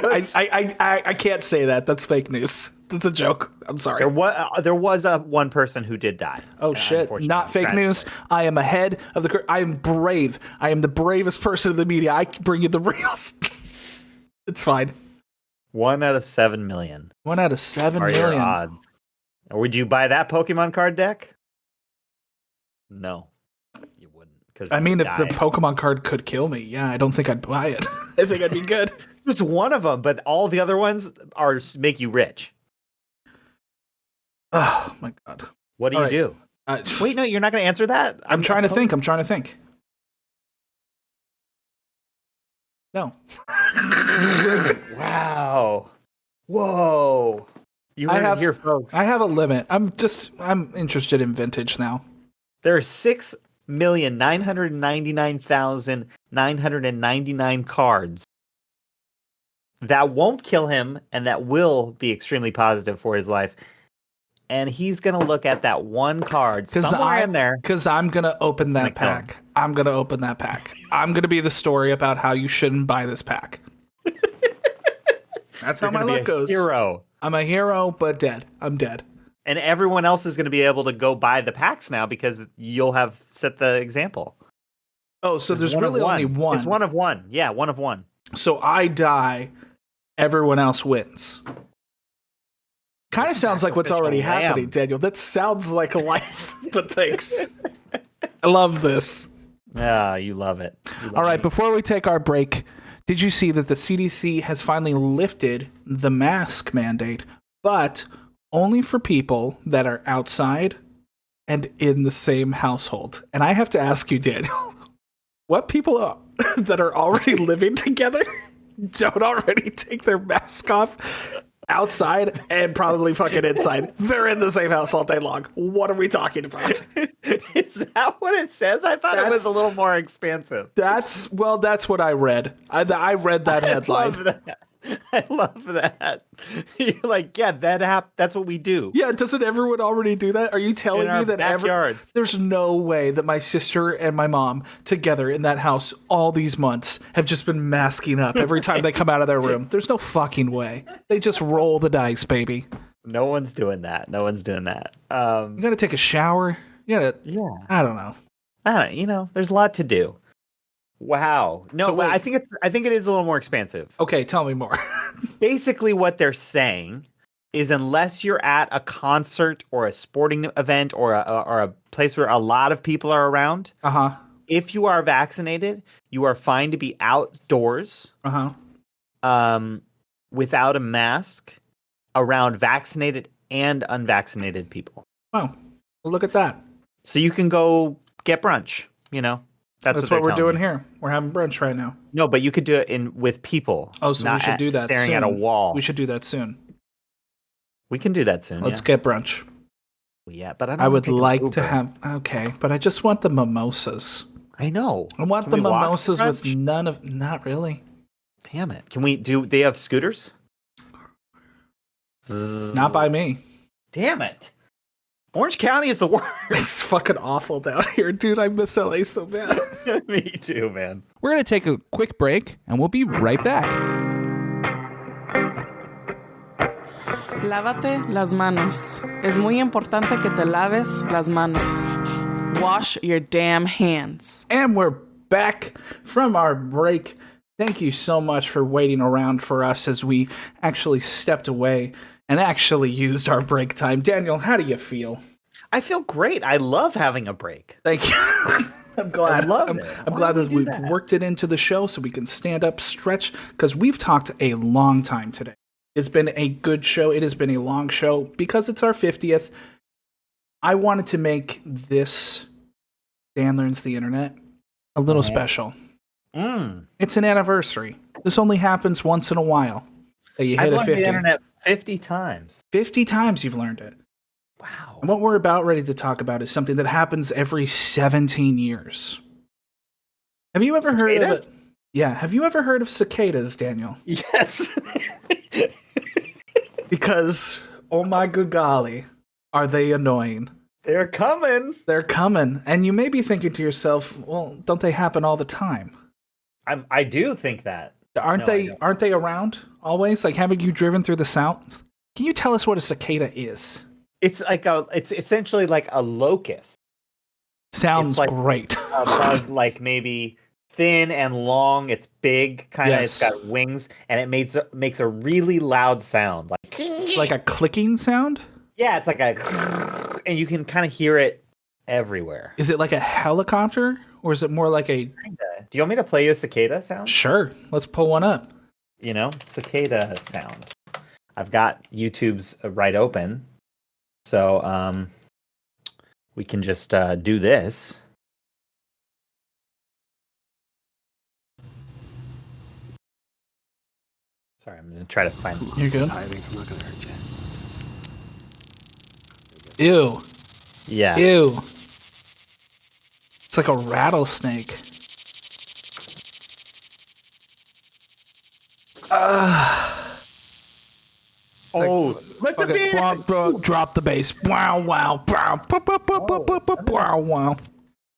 I can't say that. That's fake news. That's a joke. I'm sorry. There was one person who did die. Oh shit! Not fake news. I am ahead of the. I am brave. I am the bravest person in the media. I can bring you the reals. It's fine. 1 out of 7 million. 1 out of 7 are million. Your odds. Or would you buy that Pokemon card deck? No, you wouldn't. Because I mean, if the Pokemon card could kill me, yeah, I don't think I'd buy it. I think I'd be good. Just one of them, but all the other ones make you rich. Oh my god! What do you do? Wait, no, you're not going to answer that. I'm trying to think. No. Wow. Whoa. You heard it here, folks. I have a limit. I'm interested in vintage now. There are 6,999,999 cards that won't kill him and that will be extremely positive for his life. And he's going to look at that one card somewhere in there. Because I'm going to open that pack. I'm going to open that pack. I'm going to be the story about how you shouldn't buy this pack. That's how my luck goes. Hero. I'm a hero, but dead. I'm dead. And everyone else is going to be able to go buy the packs now because you'll have set the example. Oh, so there's really only one. It's one of one. Yeah, one of one. So I die, everyone else wins. Kind of sounds like what's already happening, Daniel. That sounds like life, but thanks. I love this. Yeah, you love it. All right, before we take our break, did you see that the CDC has finally lifted the mask mandate, but only for people that are outside and in the same household? And I have to ask you, Daniel, what people that are already living together don't already take their mask off outside and probably fucking inside? They're in the same house all day long. What are we talking about? Is that what it says? I thought it was a little more expansive. That's what I read. I read that headline. I love that. You're like, yeah, that's what we do. Yeah, doesn't everyone already do that? Are you telling me that there's no way that my sister and my mom together in that house all these months have just been masking up every time they come out of their room? There's no fucking way. They just roll the dice, baby. No one's doing that. You gotta take a shower. I don't know. There's a lot to do. Wow. No, so I think it is a little more expansive. Okay, tell me more. Basically what they're saying is unless you're at a concert or a sporting event or a place where a lot of people are around, if you are vaccinated, you are fine to be outdoors without a mask around vaccinated and unvaccinated people. Wow. Well, look at that. So you can go get brunch, That's what we're doing here. We're having brunch right now. No, but you could do it with people. Oh, so we should do that staring soon. At a wall. We should do that soon. We can do that soon. Let's get brunch. Yeah, but I would like to have. Okay, but I just want the mimosas. I know. I want the mimosas with none of. Not really. Damn it! Can we do? They have scooters. Not by me. Damn it! Orange County is the worst. It's fucking awful down here, dude. I miss LA so bad. Me too, man. We're going to take a quick break, and we'll be right back. Lávate las manos. Es muy importante que te laves las manos. Wash your damn hands. And we're back from our break. Thank you so much for waiting around for us as we actually stepped away and actually used our break time. Daniel, how do you feel? I feel great. I love having a break. Thank you. I'm glad. I'm glad that we've worked it into the show so we can stand up, stretch, because we've talked a long time today. It's been a good show. It has been a long show because it's our 50th. I wanted to make this Dan Learns the Internet a little special. It's an anniversary. This only happens once in a while. That you hit I've a 50. learned the internet 50 times. 50 times you've learned it. Wow. And what we're about ready to talk about is something that happens every 17 years. Have you ever heard of it? Yeah. Have you ever heard of cicadas, Daniel? Yes. Because, oh my good golly, are they annoying? They're coming. They're coming. And you may be thinking to yourself, well, don't they happen all the time? I do think that. Aren't they around always? Like, haven't you driven through the South? Can you tell us what a cicada is? It's essentially like a locust. Sounds like great. A bug, like maybe thin and long. It's big, kind of. It's got wings, and it makes a really loud sound, like a clicking sound. Yeah, it's like and you can kind of hear it everywhere. Is it like a helicopter, or is it more like a? Kinda. Do you want me to play you a cicada sound? Sure, let's pull one up. Cicada sound. I've got YouTube's right open, so we can just do this. Sorry, I'm gonna try to find. You're good. Ew. Yeah. Ew. It's like a rattlesnake. Oh, let the beat. Drop the bass. Wow, wow, wow, wow, wow. I'm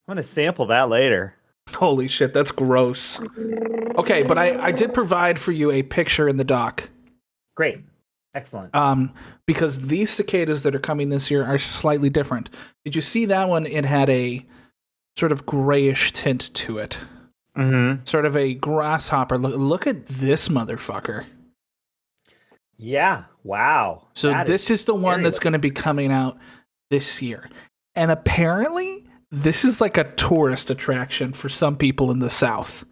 gonna sample that later. Holy shit, that's gross. Okay, but I did provide for you a picture in the doc. Great. Excellent. Because these cicadas that are coming this year are slightly different. Did you see that one? It had a sort of grayish tint to it. Mm-hmm. Sort of a grasshopper. Look at this motherfucker. Yeah. Wow. So this is the one that's going to be coming out this year. And apparently, this is like a tourist attraction for some people in the South.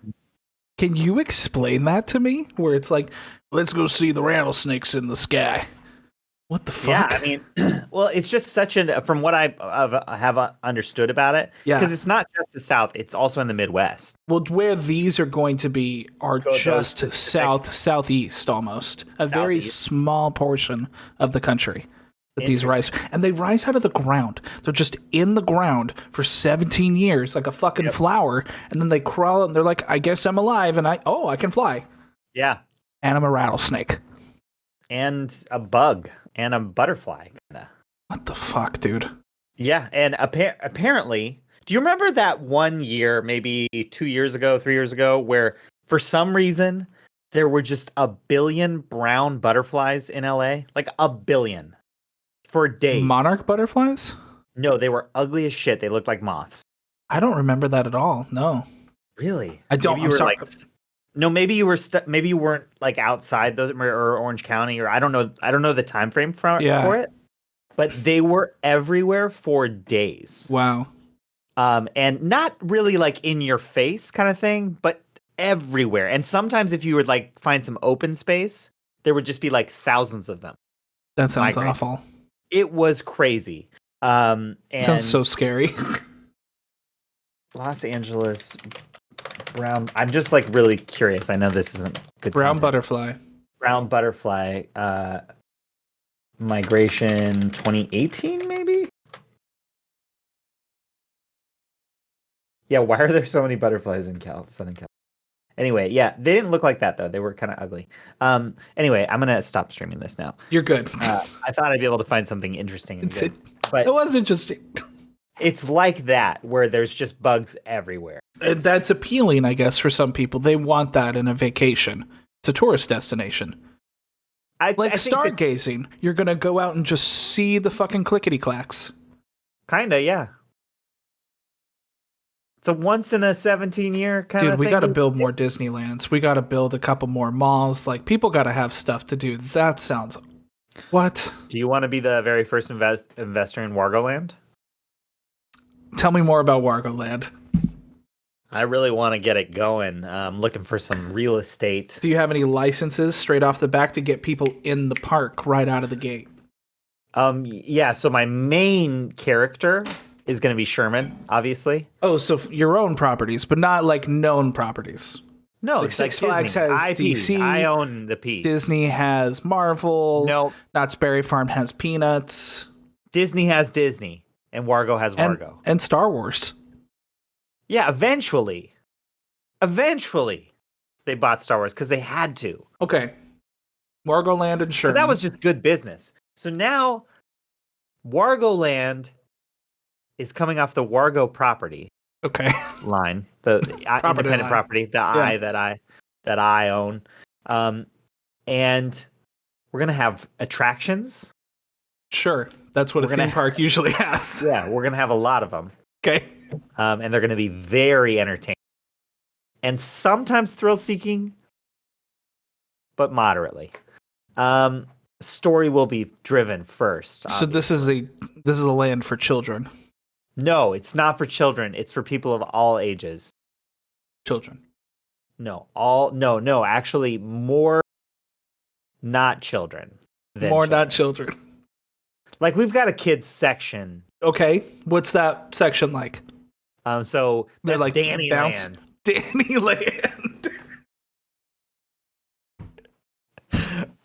Can you explain that to me? Where it's like, let's go see the rattlesnakes in the sky. What the fuck? Yeah, I mean, well, it's just such from what I have understood about it, because it's not just the South, it's also in the Midwest. Well, where these are going to be are just southeast almost. A very small portion of the country that these rise. And they rise out of the ground. They're just in the ground for 17 years, like a fucking flower. And then they crawl and they're like, I guess I'm alive and I can fly. Yeah. And I'm a rattlesnake. And a bug. And a butterfly. Kinda. What the fuck, dude? Yeah, and apparently, do you remember that one year, maybe 2 years ago, 3 years ago, where for some reason there were just 1 billion brown butterflies in LA? Like 1 billion. For days. Monarch butterflies? No, they were ugly as shit. They looked like moths. I don't remember that at all. No. Really? I don't. I'm sorry. No, maybe you were. Maybe you weren't like outside those or Orange County, or I don't know. I don't know the time frame for it. But they were everywhere for days. Wow. And not really like in your face kind of thing, but everywhere. And sometimes if you would like find some open space, there would just be like thousands of them. That sounds awful. It was crazy. And sounds so scary. Los Angeles. Brown. I'm just like really curious. I know this isn't good. Brown content. butterfly. Brown butterfly. Migration 2018, maybe. Yeah. Why are there so many butterflies in Southern California? Anyway, yeah, they didn't look like that though. They were kind of ugly. Anyway, I'm gonna stop streaming this now. You're good. I thought I'd be able to find something interesting. But it was interesting. It's like that where there's just bugs everywhere. That's appealing, I guess, for some people. They want that in a vacation. It's a tourist destination. I stargazing. You're going to go out and just see the fucking clickety-clacks. Kinda, yeah. It's a once in a 17-year kind of thing. Dude, we got to build more Disneylands. We got to build a couple more malls. Like, people got to have stuff to do. That sounds... What? Do you want to be the very first investor in Wargoland? Tell me more about Wargoland. I really want to get it going. I'm looking for some real estate. Do you have any licenses straight off the back to get people in the park right out of the gate? Yeah, so my main character is going to be Sherman, obviously. Oh, so your own properties, but not like known properties. No, like it's Six like Flags Disney. has IP. DC. I own the P. Disney has Marvel. Nope. Knott's Berry Farm has Peanuts. Disney has Disney. And Wargo has Wargo. And Star Wars. Yeah, eventually. Eventually, they bought Star Wars because they had to. Okay. Wargoland and Sherman. But that was just good business. So now, Wargoland is coming off the Wargo property. Okay. Line. The independent property. The I that I own. And we're going to have attractions. Sure. That's what a theme park usually has. Yeah, we're going to have a lot of them. Okay. And they're going to be very entertaining. And sometimes thrill-seeking, but moderately. Story will be driven first. So this is a land for children. No, it's not for children. It's for people of all ages. Children. No, actually more not children. Not children. Like we've got a kids section. Okay, what's that section like? So they're like Dannyland. Dannyland.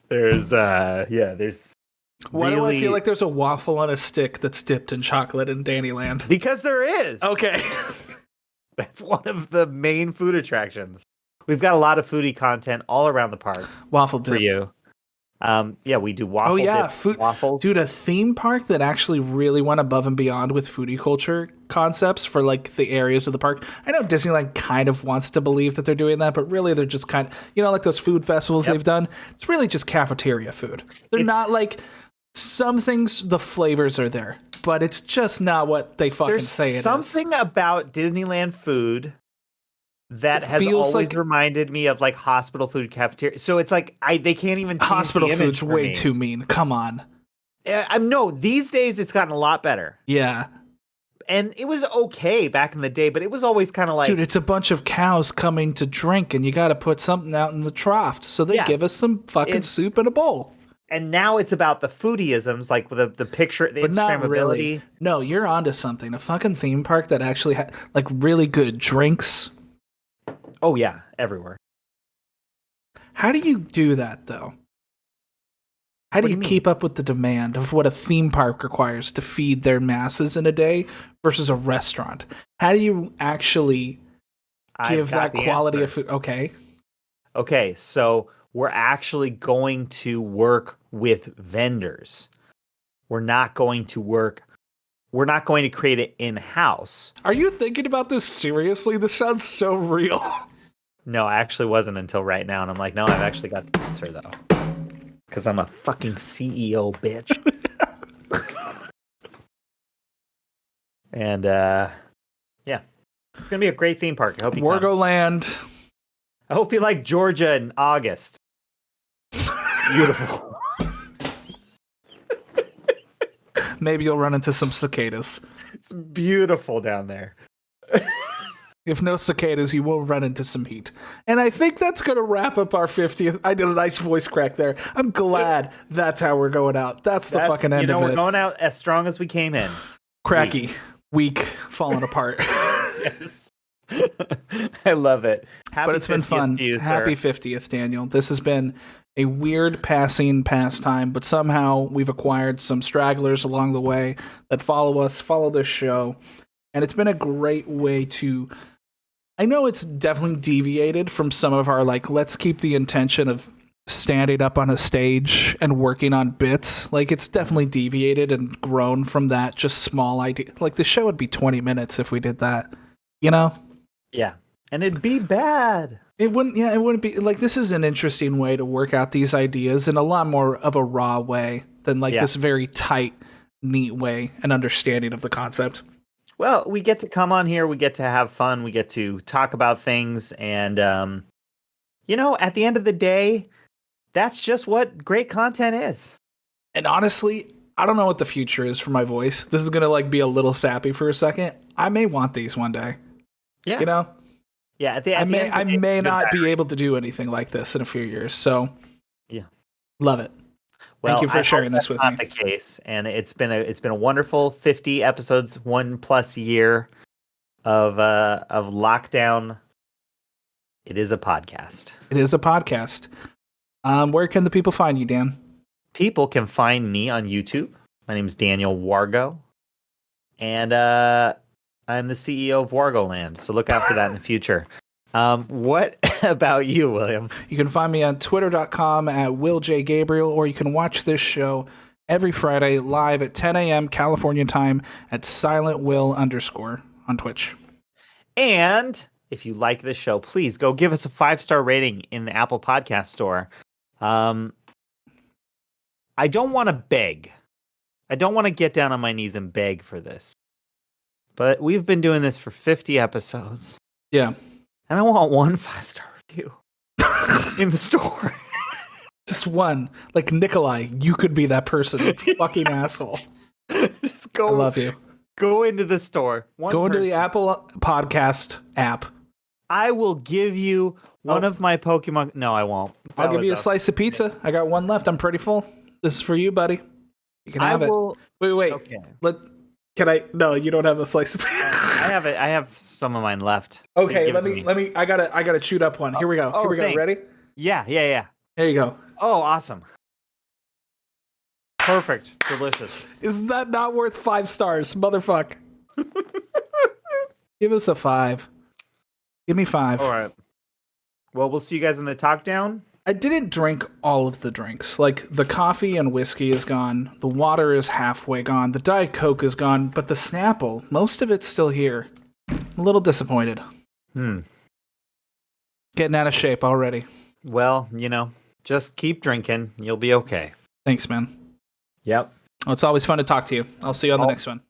There's Why do I really- feel like there's a waffle on a stick that's dipped in chocolate in Dannyland? Because there is. Okay. That's one of the main food attractions. We've got a lot of foodie content all around the park Waffle for dip. you. We do waffle dip, food waffles. Dude, a theme park that actually really went above and beyond with foodie culture concepts for like the areas of the park. I know Disneyland kind of wants to believe that they're doing that, but really they're just kind of, like those food festivals they've done. It's really just cafeteria food. They're not like some things, the flavors are there, but it's just not what they fucking say it is. There's something about Disneyland food that has feels always like- reminded me of like hospital food cafeteria. So it's like they can't even change Hospital the image food's for way me. too mean. Come on. No, these days it's gotten a lot better. Yeah. And it was okay back in the day, but it was always kind of like, Dude, it's a bunch of cows coming to drink, and you got to put something out in the trough. So they give us some fucking soup in a bowl. And now it's about the foodieisms, like the picture, the But not Instagrammability. really. No, you're onto something. A fucking theme park that actually had like really good drinks. Oh yeah, everywhere. How do you do that though? How do you keep up with the demand of what a theme park requires to feed their masses in a day versus a restaurant? How do you actually give that quality of food? Okay, so we're actually going to work with vendors. We're not going to create it in-house. Are you thinking about this seriously? This sounds so real. No, I actually wasn't until right now, and I'm like, no, I've actually got the answer though. Because I'm a fucking CEO, bitch. And it's gonna be a great theme park. I hope you come. Wargoland. I hope you like Georgia in August. Beautiful. Maybe you'll run into some cicadas. It's beautiful down there. If no cicadas, you will run into some heat. And I think that's going to wrap up our 50th. I did a nice voice crack there. I'm glad that's how we're going out. That's the fucking end of it. We're going out as strong as we came in. Cracky. Weak. Falling apart. Yes. I love it. But it's been fun. Happy 50th, Daniel. This has been a weird passing pastime, but somehow we've acquired some stragglers along the way that follow us, follow this show. And it's been a great way to... I know it's definitely deviated from some of our, like, let's keep the intention of standing up on a stage and working on bits. Like, it's definitely deviated and grown from that just small idea. Like, the show would be 20 minutes if we did that, you know? Yeah. And it'd be bad. It wouldn't be, like, this is an interesting way to work out these ideas in a lot more of a raw way than, like, this very tight, neat way and understanding of the concept. Well, we get to come on here, we get to have fun, we get to talk about things, and, at the end of the day, that's just what great content is. And honestly, I don't know what the future is for my voice. This is going to, like, be a little sappy for a second. I may want these one day. Yeah. You know? Yeah, I may not be able to do anything like this in a few years, so... Yeah. Love it. Thank you for sharing this with me. That's not the case, and it's been a wonderful 50 episodes, 1+ year of lockdown. It is a podcast. It is a podcast. Where can the people find you, Dan? People can find me on YouTube. My name is Daniel Wargo, and I'm the CEO of Wargoland. So look out for that in the future. What about you, William? You can find me on twitter.com at WillJGabriel, or you can watch this show every Friday live at 10 a.m. California time at SilentWill_ on Twitch. And if you like this show, please go give us a 5-star rating in the Apple Podcast Store. I don't want to beg. I don't want to get down on my knees and beg for this. But we've been doing this for 50 episodes. Yeah. And I want one 5-star review in the store. Just one. Like Nikolai, you could be that person. Fucking asshole. Just go. I love you. Go into the store. Go into the Apple Podcast app. I will give you one of my Pokemon. No, I won't. I'll give you a slice of pizza. I got one left. I'm pretty full. This is for you, buddy. You can have it. Wait. Okay. Can I? No, you don't have a slice of pizza. I have some of mine left. Okay, let me. I gotta chewed up one. Here we go. Here we go. Thanks. Ready? Yeah. There you go. Oh, awesome. Perfect. Delicious. Is that not worth 5 stars, motherfuck? Give us a 5. Give me 5. All right. Well, we'll see you guys in the talk down. I didn't drink all of the drinks. Like, the coffee and whiskey is gone. The water is halfway gone. The Diet Coke is gone. But the Snapple, most of it's still here. I'm a little disappointed. Getting out of shape already. Well, just keep drinking. You'll be okay. Thanks, man. Yep. Well, it's always fun to talk to you. I'll see you on the next one.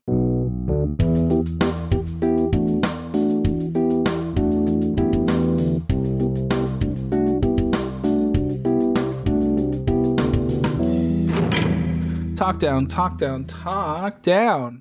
Talk down, talk down, talk down.